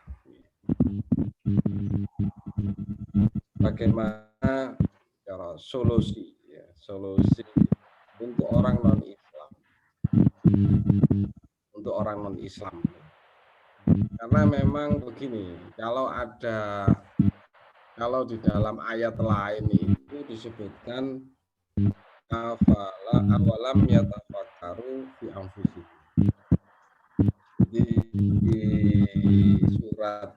bagaimana cara solusi untuk orang non-Islam, karena memang begini, kalau di dalam ayat lain itu disebutkan awalam yatafakkaru fi anfusihim. Di surat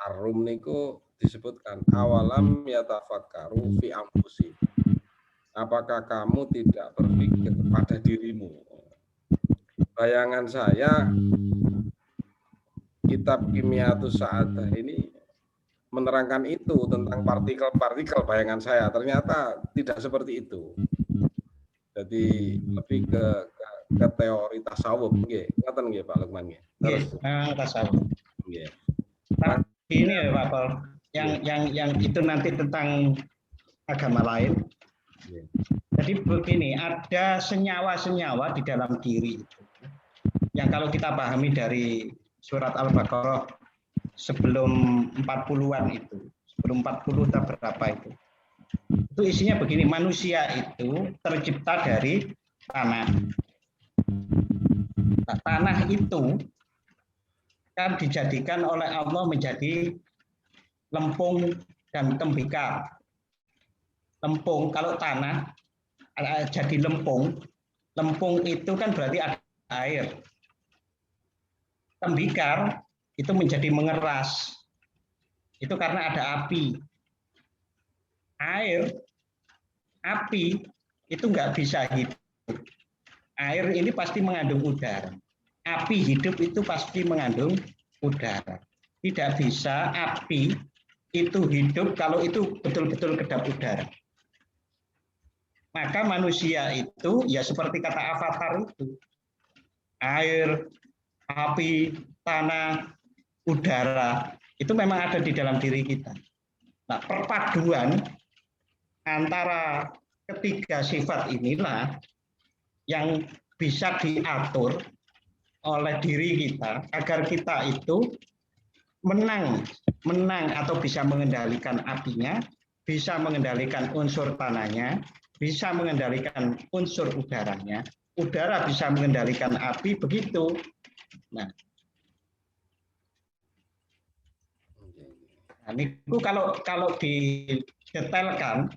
Ar-Rum niku disebutkan awalam yatafakkaru fi anfusihim. Apakah kamu tidak berpikir pada dirimu? Bayangan saya kitab Kimiatus Sa'adah ini menerangkan itu tentang partikel-partikel, bayangan saya ternyata tidak seperti itu. Jadi lebih ke teori tasawuf nggih. Ngoten nggih Pak Lukman nggih. Terus tasawuf. Nggih. Nah, ini ya Pak Pol, yang itu nanti tentang agama lain. Jadi begini, ada senyawa-senyawa di dalam diri itu. Yang kalau kita pahami dari surat Al-Baqarah sebelum 40-an itu, sebelum 40 atau berapa itu isinya begini, manusia itu tercipta dari tanah. Nah, tanah itu kan dijadikan oleh Allah menjadi lempung dan tembikar. Lempung, kalau tanah jadi lempung itu kan berarti ada air. Tembikar itu menjadi mengeras. Itu karena ada api. Api itu nggak bisa hidup. Air ini pasti mengandung udara. Api hidup itu pasti mengandung udara. Tidak bisa api itu hidup kalau itu betul-betul kedap udara. Maka manusia itu ya seperti kata Avatar itu. Air, api, tanah, udara, itu memang ada di dalam diri kita. Nah, perpaduan antara ketiga sifat inilah yang bisa diatur oleh diri kita agar kita itu menang atau bisa mengendalikan apinya, bisa mengendalikan unsur tanahnya, bisa mengendalikan unsur udaranya, udara bisa mengendalikan api, begitu. Nah, itu kalau didetailkan,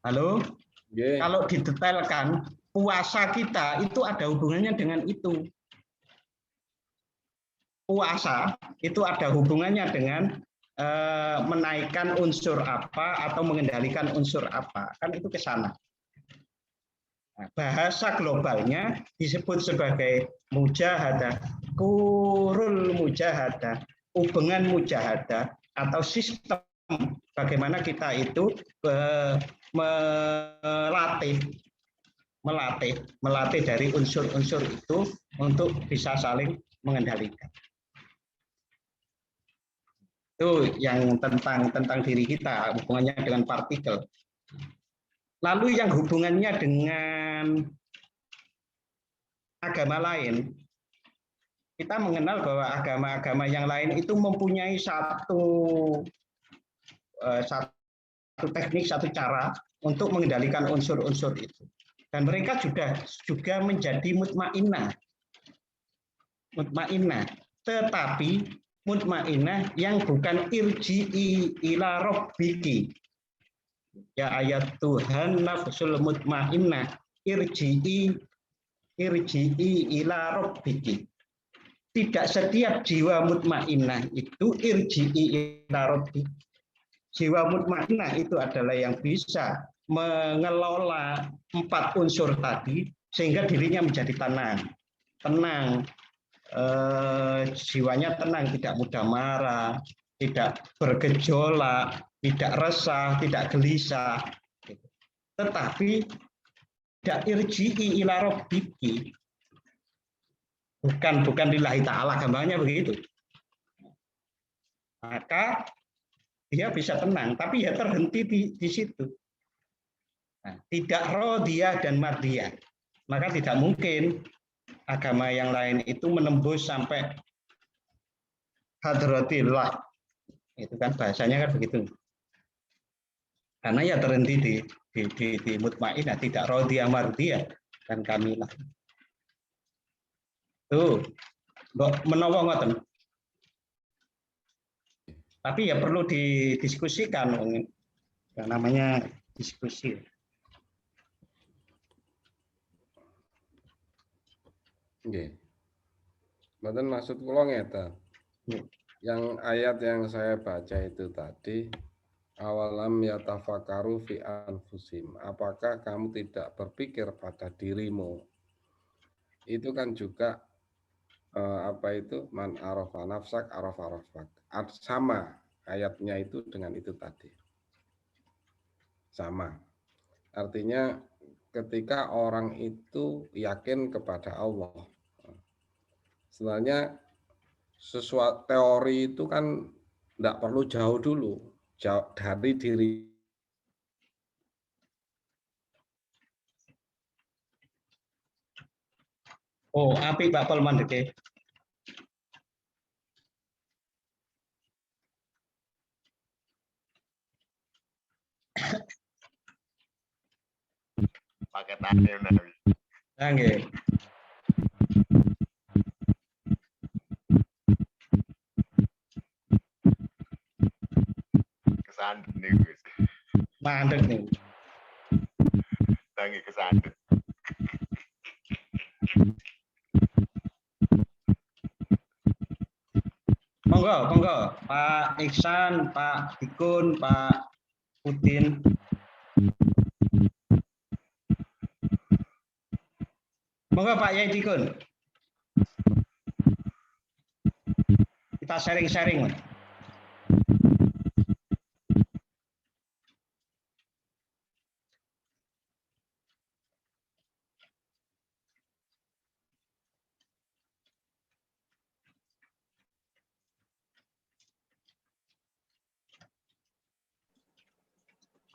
halo, kalau didetailkan, puasa kita itu ada hubungannya dengan itu. Puasa itu ada hubungannya dengan menaikkan unsur apa atau mengendalikan unsur apa, kan itu ke sana. Nah, bahasa globalnya disebut sebagai mujahadah, kurul mujahadah, hubungan mujahadah atau sistem bagaimana kita itu melatih dari unsur-unsur itu untuk bisa saling mengendalikan. Itu yang tentang diri kita, hubungannya dengan partikel. Lalu yang hubungannya dengan agama lain, kita mengenal bahwa agama-agama yang lain itu mempunyai satu teknik, satu cara untuk mengendalikan unsur-unsur itu. Dan mereka juga menjadi mutmainnah. Tetapi mutmainnah yang bukan irji'i ila rabbiki. Ya ayat Tuhan nafsul mutmainnah irji'i ila rabbiki. Tidak setiap jiwa mutmainnah itu irji'i ila rabbiki. Jiwa mutmainnah itu adalah yang bisa mengelola 4 unsur tadi sehingga dirinya menjadi tenang. Jiwanya tenang, tidak mudah marah, tidak bergejolak, tidak resah, tidak gelisah. Tetapi tidak irji'i ila rabbiki. Bukan lillahi ta'ala, gambarnya begitu. Maka dia bisa tenang, tapi ya terhenti di situ. Nah, tidak rodiyah dan mardiyah. Maka tidak mungkin agama yang lain itu menembus sampai hadratillah. Itu kan bahasanya kan begitu. Karena ya terhenti di mutmainnah, tidak rodiyah mardiyah dan kamilah. Tuh, menawa ngoten. Tapi ya perlu didiskusikan, yang namanya diskusi. Nggih. Mboten maksud kula ngeten. Yang ayat yang saya baca itu tadi, awalam yatafakaru fi anfusim. Apakah kamu tidak berpikir pada dirimu? Itu kan juga apa itu man arafa nafsak arafa rabbak. Sama ayatnya itu dengan itu tadi. Sama. Artinya ketika orang itu yakin kepada Allah, sebenarnya sesuatu teori itu kan tidak perlu jauh dulu, jauh dari diri. Oh, apik Pak Pol mandeke. Pakai tadi Nabi. Nggih. Kesandung nih Gus. Mandek nih. Tangi kesandung. Monggo, Pak Iksan, Pak Dikun, Pak Udin. Monggo Pak Yai Dikun. Kita sharing-sharing.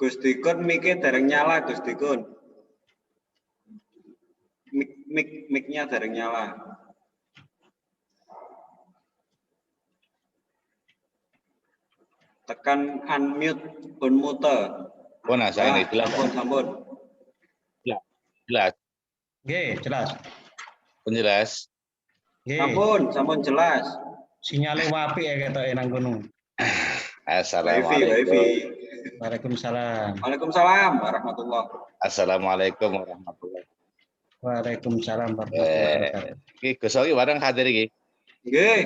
Gus Dikun mic-nya dereng nyala Gus Dikun. Mic-nya dereng nyala. tekan unmute. Oh, nah saya ini jelas. Sampun. Jelas. Nggih, jelas. Penjelas. Nggih. Sampun jelas. Sinyale wapi ya ketoke nang kono. Assalamualaikum. Waalaikumsalam. Waalaikumsalam warahmatullahi. Assalamualaikum warahmatullahi. Waalaikumsalam warahmatullahi wabarakatuh. Iki Gus iki bareng hadir iki. Nggih.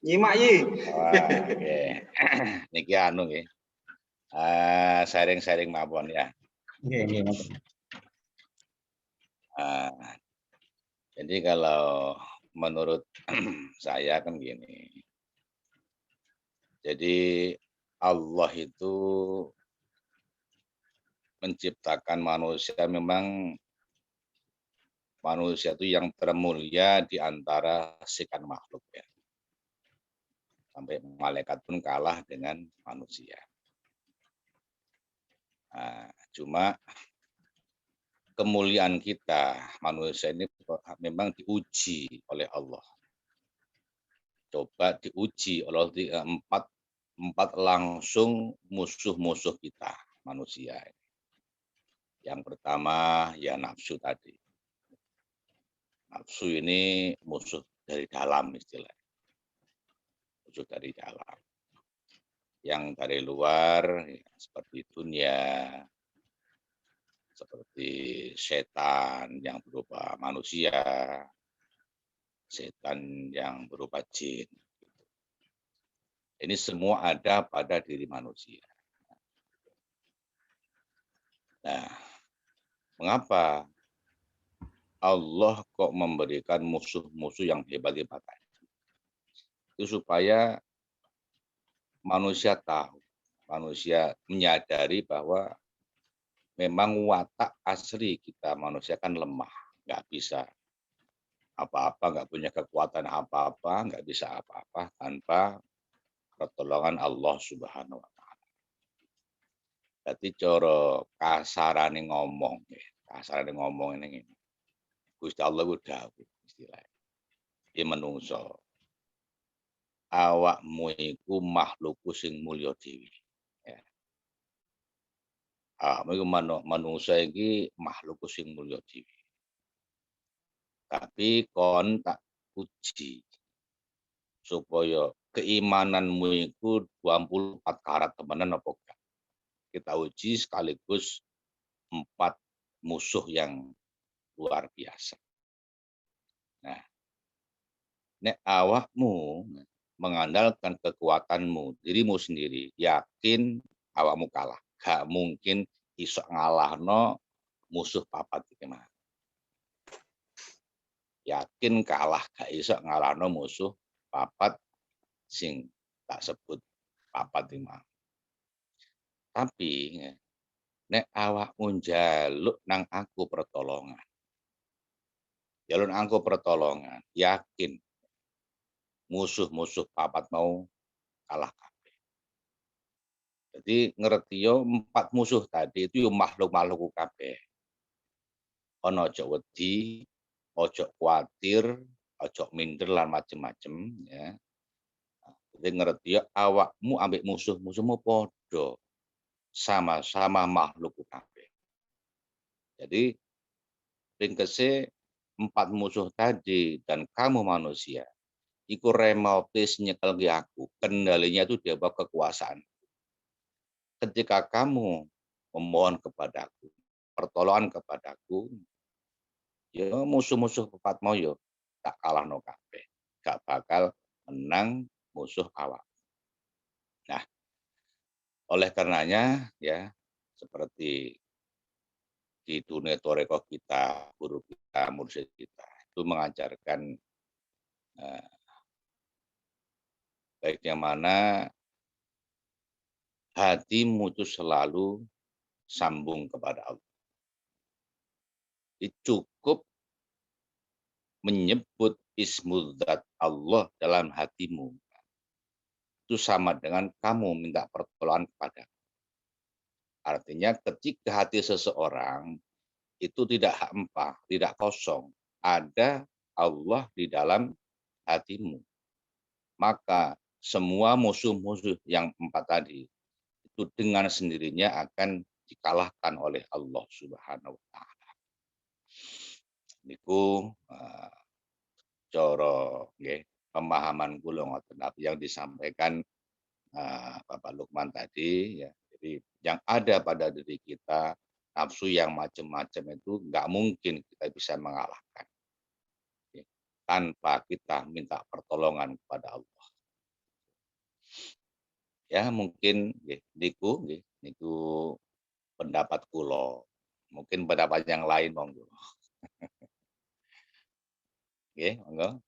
Nyimak yi. Wah, nggih. Niki anu nggih. Sharing-sharing mawon ya. Nggih. Jadi kalau menurut saya kan gini. Jadi Allah itu menciptakan manusia, memang manusia itu yang termulia di antara sekian makhluk ya. Sampai malaikat pun kalah dengan manusia. Nah, cuma kemuliaan kita manusia ini memang diuji oleh Allah. Coba diuji oleh empat langsung musuh-musuh kita manusia. Yang pertama ya nafsu tadi. Nafsu ini musuh dari dalam istilahnya. Musuh dari dalam. Yang dari luar ya, seperti dunia, seperti setan yang berupa manusia, setan yang berupa jin. Ini semua ada pada diri manusia. Nah, mengapa Allah kok memberikan musuh-musuh yang hebat-hebat tadi? Itu supaya manusia tahu, manusia menyadari bahwa memang watak asli kita manusia kan lemah, nggak bisa apa-apa, nggak punya kekuatan apa-apa, nggak bisa apa-apa tanpa pertolongan Allah Subhanahu wa Ta'ala. Jadi coro kasarane ngomong ini. Gusti Allah udah istilahnya. Dia menungso. Awakmu iku makhluk sing mulya dewi. Ya. Awakmu manungsa iki makhluk sing mulya dewi. Tapi kon tak uji supaya keimananmu itu 24 karat temenan apa enggak. Kita uji sekaligus 4 musuh yang luar biasa. Nah, nek awakmu mengandalkan kekuatanmu, dirimu sendiri, yakin awakmu kalah. Gak mungkin iso ngalahno musuh papat iki mah. Yakin kalah gak iso ngalahno musuh papat sing tak sebut papat iki mah. Tapi nek awakmu njaluk nang aku pertolongan. Jalur angko pertolongan, yakin musuh-musuh papat mau kalah kabeh. Jadi ngerti yo 4 musuh tadi itu yo makhluk-makhluk kabeh. Ono ojo wedi, ojo kuatir, ojo minder lan macem-macem ya. Jadi ngerti yo awakmu ambek musuh-musuhmu podo. Sama-sama makhluk kabeh. Jadi ringkese 4 musuh tadi dan kamu manusia, iku remotis nyekel ke aku, kendalinya itu dia bawa kekuasaan. Ketika kamu memohon kepadaku, pertolongan kepadaku, ya musuh-musuh papat mau yo tak kalah no kabeh, gak bakal menang musuh awak. Nah, oleh karenanya ya seperti di dunia toreko kita, guru kita, mursyid kita itu mengajarkan baiknya mana hatimu itu selalu sambung kepada Allah. Cukup menyebut ismudzat Allah dalam hatimu. Itu sama dengan kamu minta pertolongan kepada. Artinya ketika hati seseorang itu tidak hampa, tidak kosong, ada Allah di dalam hatimu. Maka semua musuh-musuh yang 4 tadi itu dengan sendirinya akan dikalahkan oleh Allah Subhanahu wa taala. Niku cara nggih pemahaman kula ngoten yang disampaikan Bapak Lukman tadi ya. Jadi yang ada pada diri kita nafsu yang macam-macam itu nggak mungkin kita bisa mengalahkan ya, tanpa kita minta pertolongan kepada Allah. Ya mungkin niku pendapat kula. Mungkin pendapat yang lain monggo. Nggih, monggo.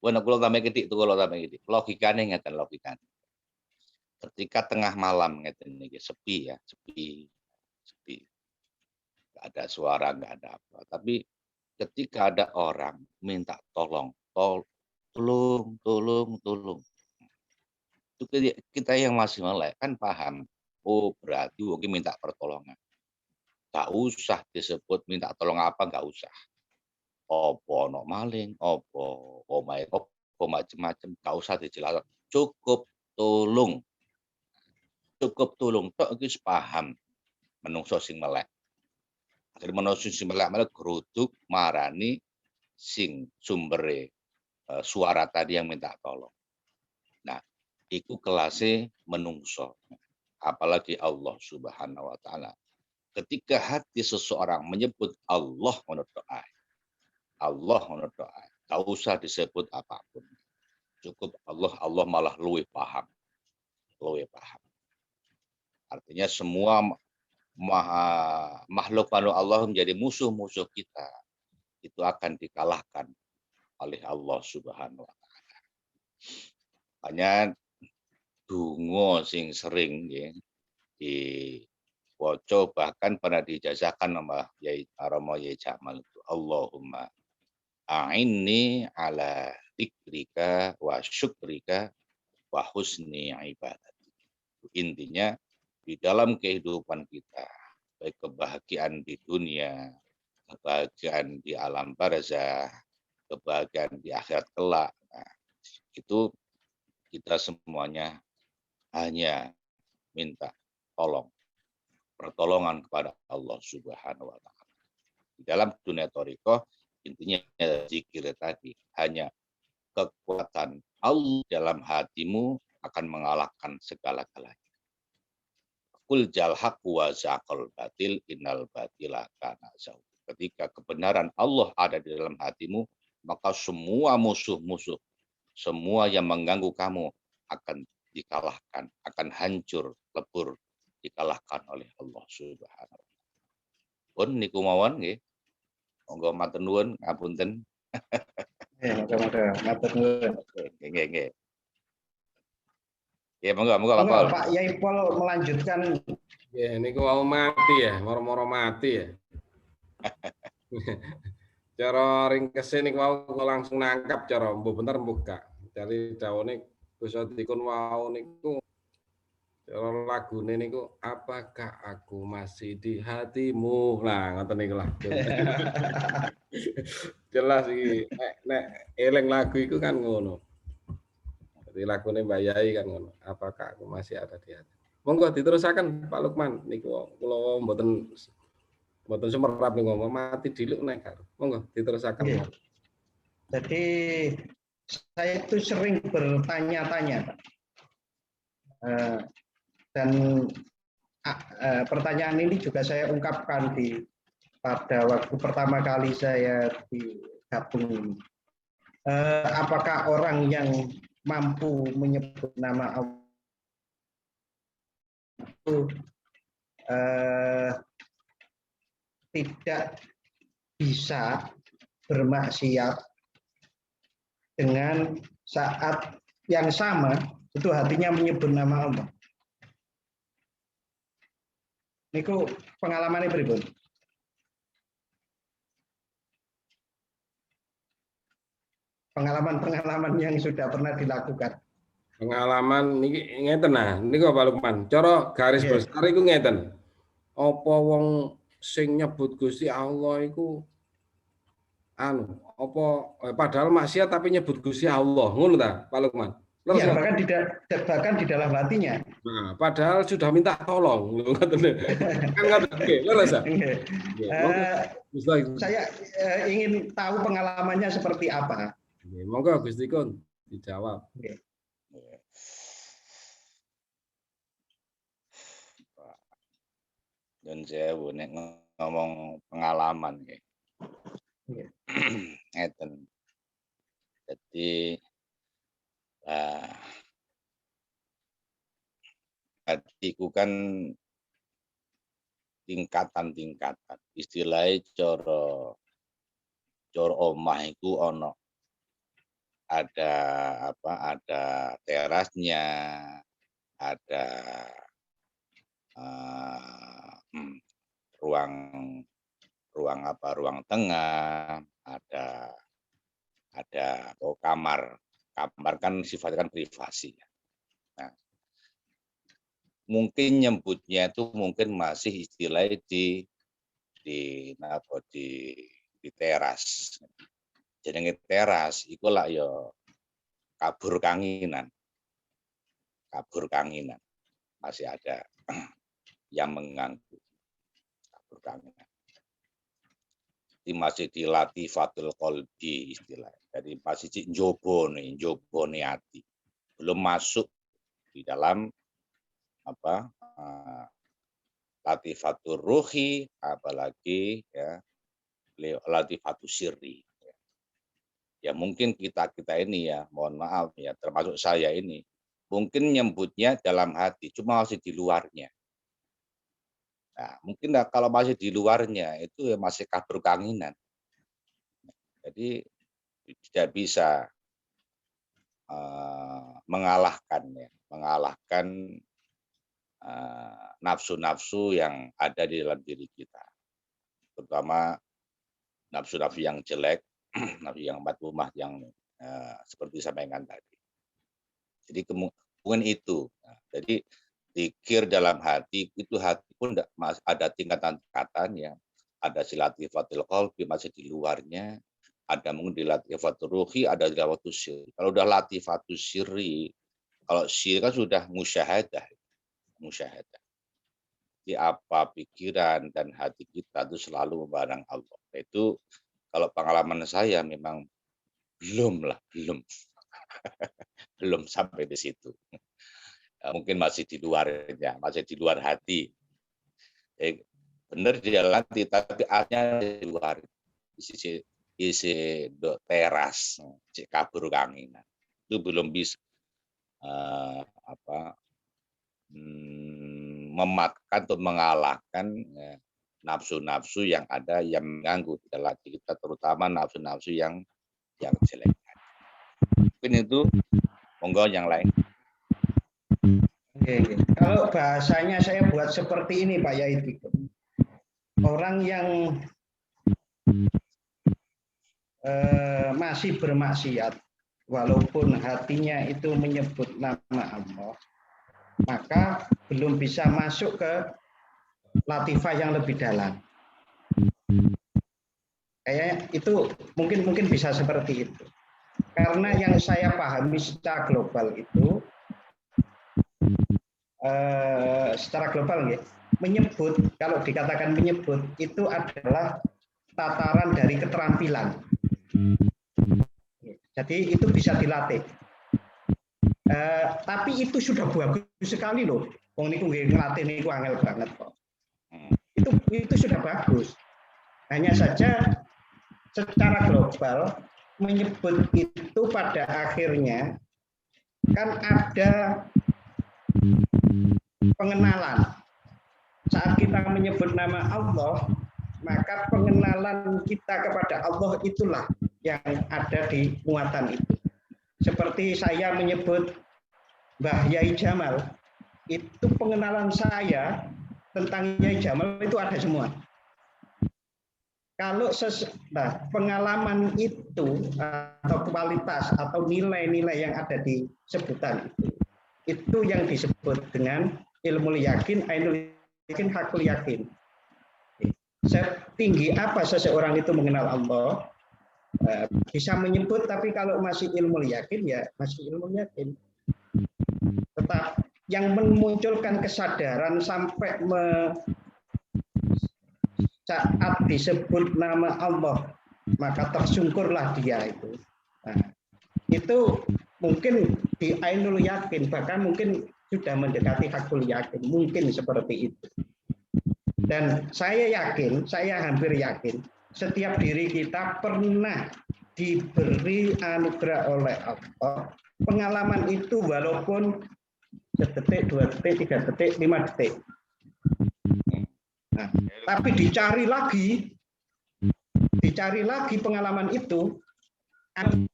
Wana kula tambahi kedik tuh kula tambahi kedik. Logikane ngeten logikane. Ketika tengah malam ngeten niki sepi ya, sepi. Enggak ada suara, enggak ada apa. Tapi ketika ada orang minta tolong. Itu kita yang masih melek kan paham. Oh, berarti mungkin minta pertolongan. Enggak usah disebut minta tolong apa, enggak usah. Opo ono maling, opo omahe opo macam-macam, enggak usah dijelaskan. Cukup tolong tok iki paham menungso sing melek. Akhir menungso sing melek geruduk marani sing sumbere suara tadi yang minta tolong. Nah, iku kelasnya menungso. Apalagi Allah Subhanahu wa taala. Ketika hati seseorang menyebut Allah menurut doa. Enggak usah disebut apapun. Cukup Allah malah luwih paham. Artinya semua makhluk Allah menjadi musuh-musuh kita. Itu akan dikalahkan oleh Allah Subhanahu wa taala. Hanya donga sing sering ya, diwaca bahkan pernah dijazahkan sama Yai Romo Yai Jamal itu Allahumma a'inni ala dzikrika wa syukrika wa husni ibadati. Intinya di dalam kehidupan kita, baik kebahagiaan di dunia, kebahagiaan di alam barzah, kebahagiaan di akhirat kelak. Nah, itu kita semuanya hanya minta pertolongan kepada Allah Subhanahu wa taala. Di dalam dunia thariqah intinya zikir tadi hanya kekuatan Allah dalam hatimu akan mengalahkan segala-galanya. Qul jal haq wa zaqal batil innal batila kana zahuq. Ketika kebenaran Allah ada di dalam hatimu, maka semua musuh-musuh, semua yang mengganggu kamu akan dikalahkan, akan hancur, lebur, dikalahkan oleh Allah Subhanahu wa taala. Pun niku mawon nggih. Monggo matur nuwun ngapunten. Monggo matur nuwun. Nggih. Ya monggo Pak. Pak Yai Pol melanjutkan. Ya niku mau mati ya, moro-moro mati ya. Cara ringkese niku mau langsung nangkap cara mbok bener buka. Dari dawane Gus Dikun wau niku cara lagune niku apakah aku masih di hatimu. Nah, ngoten niku lah. Jelas iki nek eling lagu iku kan ngono. Jadi lagune Mbak Yai kan ngono. Apakah aku masih ada di hati. Monggo diterusaken Pak Lukman niku kula mboten sumerap niku ngomong mati diluk nek. Monggo diterusaken. Jadi saya itu sering bertanya-tanya, Pak. Dan pertanyaan ini juga saya ungkapkan pada waktu pertama kali saya digabung ini. Apakah orang yang mampu menyebut nama Allah itu tidak bisa bermaksiat dengan saat yang sama itu hatinya menyebut nama Allah. Niku pengalamannya pripun? Pengalaman-pengalaman yang sudah pernah dilakukan. Pengalaman niki ngeten nah, niku Pak Lukman. Cara garis besar iku ngeten. Apa wong sing nyebut Gusti Allah iku padahal maksiat tapi nyebut Gusti Allah, ngono ta, Pak Lukman? Iya, bahkan di dalam hatinya. Nah, padahal sudah minta tolong, kan ngoten nggih, leres ya? Saya ingin tahu pengalamannya seperti apa. Monggo Gusti Kun dijawab. Dan saya nek ngomong pengalaman nggih. Ngeten. Jadi hatiku kan tingkatan-tingkatan. Istilahnya coro omah iku ono ada terasnya, ada ruang tengah, ada kamar kan sifatnya kan privasi. Nah, mungkin nyebutnya itu mungkin masih istilahnya di teras. Jenenge teras iku lah ya kabur kanginan. Masih ada yang mengganggu kabur kanginan. Ini masih di latifatul qalbi istilahnya. Jadi masih njobone hati. Belum masuk di dalam latifatul ruhi, apalagi ya latifatul sirri. Ya mungkin kita ini ya, mohon maaf ya, termasuk saya ini, mungkin nyebutnya dalam hati, cuma masih di luarnya. Nah, mungkin kalau masih di luarnya itu ya masih kabur kanginan. Jadi tidak bisa mengalahkan nafsu-nafsu yang ada di dalam diri kita, terutama nafsu-nafsu yang jelek, nafsu yang madmumah yang seperti disampaikan tadi. Jadi kemungkinan itu. Nah, jadi zikir dalam hati itu hati pun ada tingkatan-tingkatan ya. Ada latifatul qalbi masih di luarnya, ada mungkin di latifatul ruhi, ada di latifatul sirri. Kalau udah latifatul sirri, kalau sirri kan sudah musyahadah. Di apa pikiran dan hati kita itu selalu memandang Allah. Itu kalau pengalaman saya memang belum belum sampai di situ. Mungkin masih di luarnya, masih di luar hati. Benar di dalam hati, tapi artinya di luar, isi teras, kabur kanginan. Itu belum bisa mematkan atau mengalahkan nafsu-nafsu yang ada yang mengganggu di dalam hati kita, terutama nafsu-nafsu yang jelek. Mungkin itu, monggo yang lain. Oke. Kalau bahasanya saya buat seperti ini Pak Yait. Orang yang masih bermaksiat, walaupun hatinya itu menyebut nama Allah, maka belum bisa masuk ke latifah yang lebih dalam. Kayaknya itu mungkin bisa seperti itu. Karena yang saya pahami secara global itu, secara global ya, menyebut, kalau dikatakan menyebut itu adalah tataran dari keterampilan. Jadi itu bisa dilatih. Tapi itu sudah bagus sekali loh. Wong niku nggih ngelatih niku angel banget kok. Itu sudah bagus. Hanya saja secara global menyebut itu pada akhirnya kan ada pengenalan. Saat kita menyebut nama Allah, maka pengenalan kita kepada Allah itulah yang ada di muatan itu. Seperti saya menyebut Mbah Yai Jamal, itu pengenalan saya tentang Yai Jamal itu ada semua. Kalau pengalaman itu atau kualitas atau nilai-nilai yang ada di sebutan itu yang disebut dengan ilmu yakin, ainul yakin, hakul yakin. Setinggi apa seseorang itu mengenal Allah, bisa menyebut, tapi kalau masih ilmu yakin ya masih ilmu yakin. Tetap yang memunculkan kesadaran sampai saat disebut nama Allah maka tersungkurlah dia itu. Nah, itu mungkin di ainul yakin, bahkan mungkin sudah mendekati hakul yakin, mungkin seperti itu. Dan saya yakin, saya hampir yakin, setiap diri kita pernah diberi anugerah oleh Allah. Pengalaman itu walaupun sedetik, 2 detik, 3 detik, 5 detik. Nah, tapi dicari lagi pengalaman itu,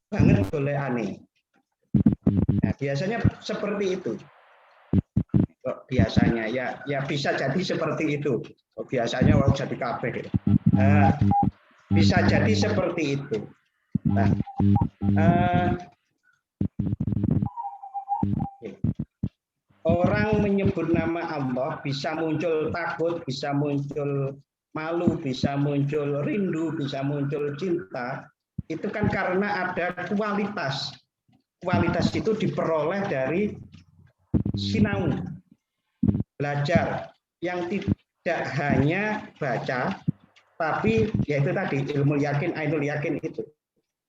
banget boleh aneh. Nah, biasanya seperti itu. Biasanya ya bisa jadi seperti itu. Biasanya waktu jadi kabeh. Bisa jadi seperti itu. Nah, orang menyebut nama Allah bisa muncul takut, bisa muncul malu, bisa muncul rindu, bisa muncul cinta. Itu kan karena ada kualitas. Kualitas itu diperoleh dari sinau, belajar yang tidak hanya baca, tapi yaitu tadi ilmu yakin, ainul yakin itu.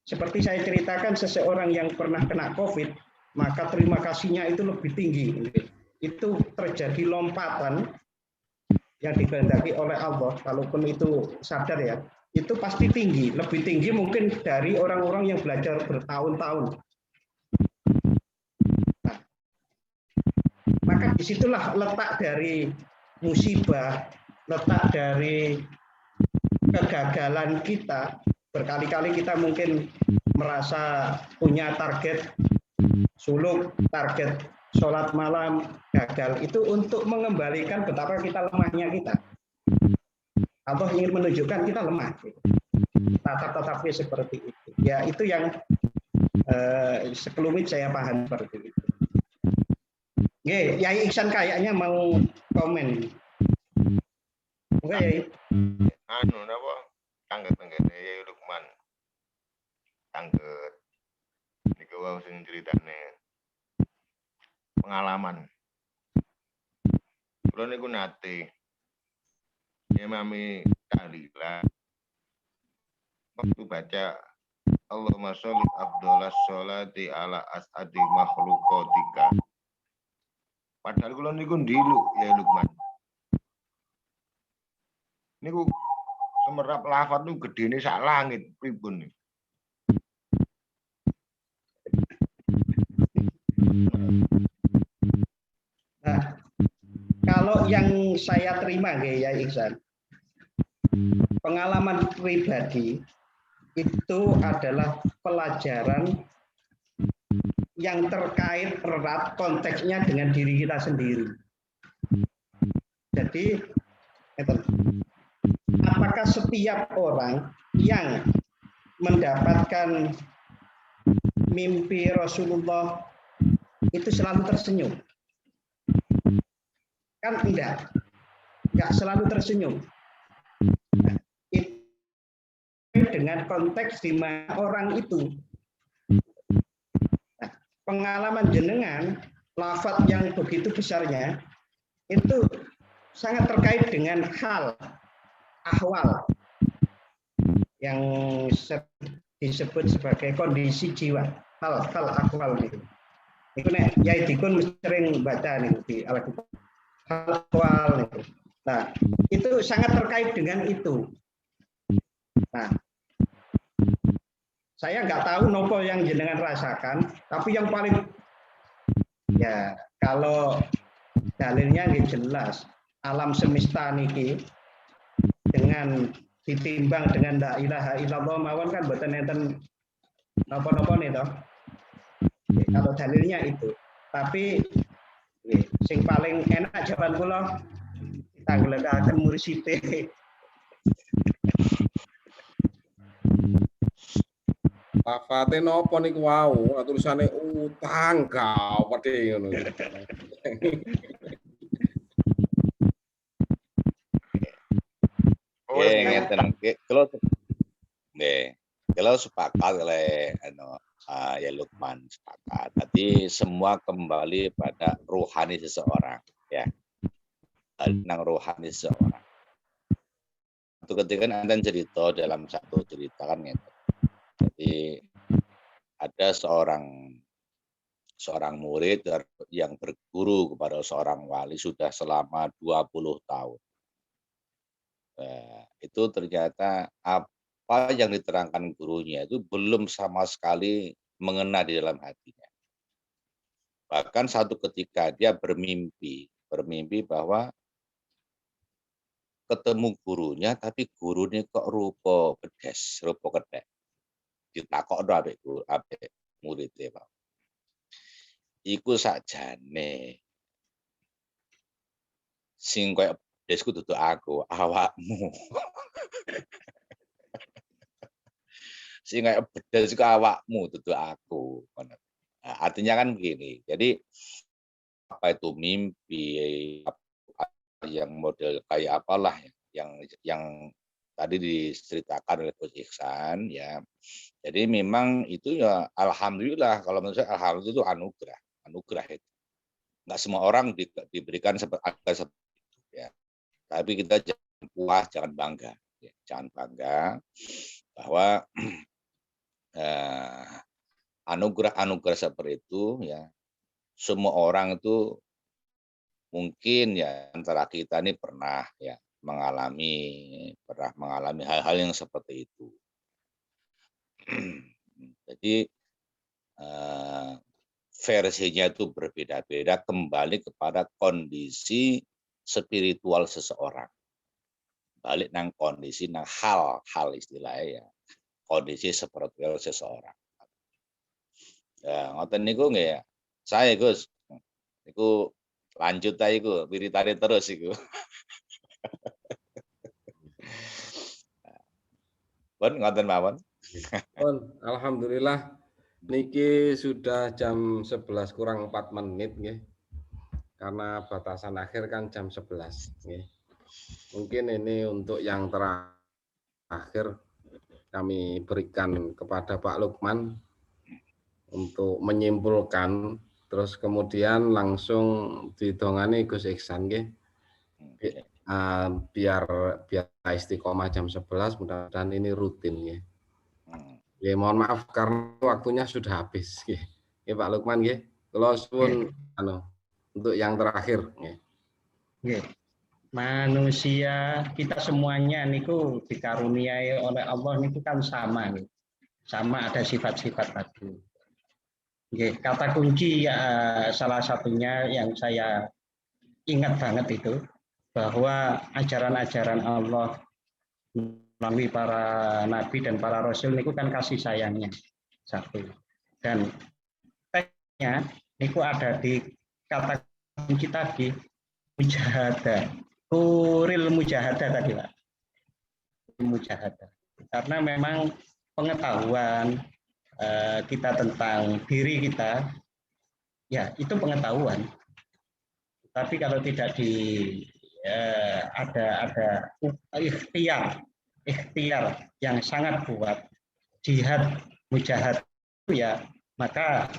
Seperti saya ceritakan, seseorang yang pernah kena COVID, maka terima kasihnya itu lebih tinggi. Itu terjadi lompatan yang dikehendaki oleh Allah, walaupun itu sadar ya, itu pasti tinggi, lebih tinggi mungkin dari orang-orang yang belajar bertahun-tahun. Nah, maka disitulah letak dari musibah, letak dari kegagalan kita. Berkali-kali kita mungkin merasa punya target suluk, target sholat malam, gagal. Itu untuk mengembalikan betapa kita lemahnya kita. Allah ingin menunjukkan kita lemah. Tetapi seperti itu. Ya itu yang sekelumit saya paham seperti itu. Oke, Yai Iksan kayaknya mau komen. Oke, Yai. Anu napa? Tangget-tangget Yai Lukman. Tangget. Niku wau sing ceritane pengalaman. Kula niku nate imami tahlilan. Waktu baca Allahumma sholli afdholas sholati ala as'adi makhluqatika. Padahal kula niku ndilu ya Lukman. Niku semerap lafaz niku gedene sak langit pripun niku. Nah, kalau yang saya terima ya Iksan, pengalaman pribadi itu adalah pelajaran yang terkait erat konteksnya dengan diri kita sendiri. Jadi, apakah setiap orang yang mendapatkan mimpi Rasulullah itu selalu tersenyum? Kan enggak selalu tersenyum. Nah, itu dengan konteks di mana orang itu. Nah, pengalaman jenengan, lafaz yang begitu besarnya, itu sangat terkait dengan hal, ahwal, yang disebut sebagai kondisi jiwa, hal ahwal itu. Itu nek Yai Dikun sering baca nih di Al-Qur'an. Ahwal itu. Nah, itu sangat terkait dengan itu. Nah, saya nggak tahu nopo yang jenengan rasakan, tapi yang paling ya kalau dalilnya jelas, alam semesta niki dengan ditimbang dengan la ilaha illallah mawon kan mboten enten napa-napa nih toh. Kalau dalilnya itu. Tapi sing paling enak jawaban kula tanggelaken mursite. Lafate nopo niku wau, tulisane utang gawedhe ngono. Nggih, ngeten. Kalau kalau sepakat oleh ya Lukman sepakat. Tadi semua kembali pada rohani seseorang, ya. Tentang rohani seseorang. Itu ketika Anda cerita dalam satu cerita kan gitu. Jadi ada seorang murid yang berguru kepada seorang wali sudah selama 20 tahun. Itu ternyata apa yang diterangkan gurunya itu belum sama sekali mengena di dalam hatinya. Bahkan satu ketika dia bermimpi bahwa ketemu gurunya, tapi gurunya kok rupa pedes, rupa kedek. Ditakokno ambek muridnya, Pak. Iku sakjane sing koyo pedesku dudu aku, awakmu. Sing koyo pedes iku awakmu dudu aku. Artinya kan begini. Jadi apa itu mimpi yang model kayak apalah yang tadi diceritakan oleh Coach Iksan ya. Jadi memang itu ya alhamdulillah, kalau menurut saya alhamdulillah itu anugerah itu. Enggak semua orang diberikan seperti itu ya. Tapi kita jangan puas, jangan bangga ya. Jangan bangga bahwa anugerah seperti itu ya. Semua orang itu mungkin ya antara kita ini pernah mengalami hal-hal yang seperti itu. Jadi versinya itu berbeda-beda kembali kepada kondisi spiritual seseorang. Balik nang kondisi nang hal istilahnya ya. Kondisi spiritual seseorang. Ya, ngoten niku nggih ya. Saya Gus, niku lanjut aja iku, wiritane terus iku. Pun ngoten mawon. Alhamdulillah niki sudah jam 11 kurang 4 menit nggih. Karena batasan akhir kan jam 11 nggih. Mungkin ini untuk yang terakhir kami berikan kepada Pak Lukman untuk menyimpulkan, terus kemudian langsung didongani Gus Iksan nggih. Biar istiqomah jam 11, mudah-mudahan ini rutin ya. Ya, mohon maaf karena waktunya sudah habis nggih. Nggih Pak Lukman nggih. Kula suwun untuk yang terakhir nggih. Nggih. Manusia kita semuanya niku dikaruniai oleh Allah niku kan sama nih. Sama ada sifat-sifat tadi. Nggih, kata kunci salah satunya yang saya ingat banget itu bahwa ajaran-ajaran Allah melalui para nabi dan para rasul niku kan kasih sayangnya satu. Dan teksnya niku ada di kata kunci tadi mujahadah. Kuril mujahadah tadi Pak. Mujahadah. Karena memang pengetahuan kita tentang diri kita, ya itu pengetahuan. Tapi kalau tidak ada ikhtiar yang sangat kuat, jihad, mujahad ya, maka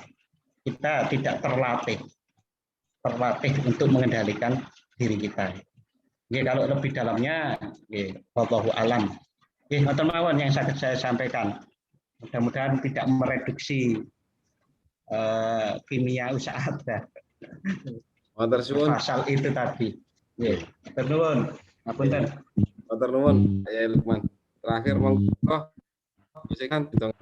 kita tidak terlatih untuk mengendalikan diri kita. Oke, kalau lebih dalamnya, wallahu alam. Oke, teman-teman yang saya sampaikan, mudah-mudahan tidak mereduksi kimia usaha pasal itu tadi. Matur nuwun, ngapunten. Matur nuwun, ya Lukman. Terakhir monggo silakan ditong.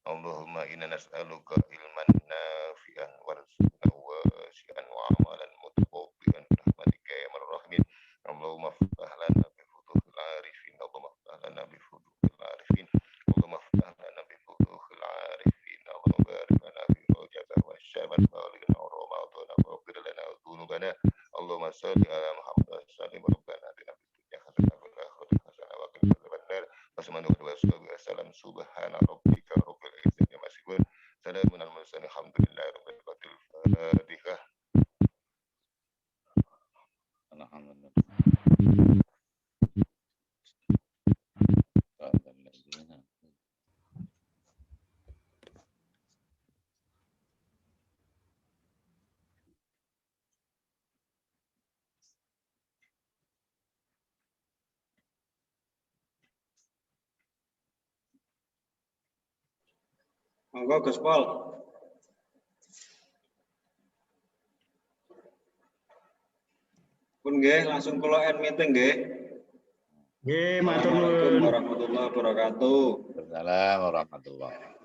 Allahumma inna nas'aluka ilman nafi'an warzuqan wasi'an wa amalan mutaqabbilan rahmatika ya arhamar Allahumma ftah lana bi futuhil arifin Allahumma ftah lana bi futuhil arifin Allahumma ftah lana bi بلغنا ورمضان واغفر لنا ذنوبنا اللهم صل على محمد وسلم ربنا آتنا في الدنيا حسنة وفي الآخرة حسنة وقنا عذاب النار وسلام سبحان ربك رب العزة عما يصفون سلام على المرسلين الحمد لله رب العالمين الفاتحة. Monggo Gus Pol. Pun nggih langsung kula end meeting nggih. Nggih, matur Assalamualaikum nuwun. warahmatullahi wabarakatuh. Waalaikumsalam warahmatullahi wabarakatuh.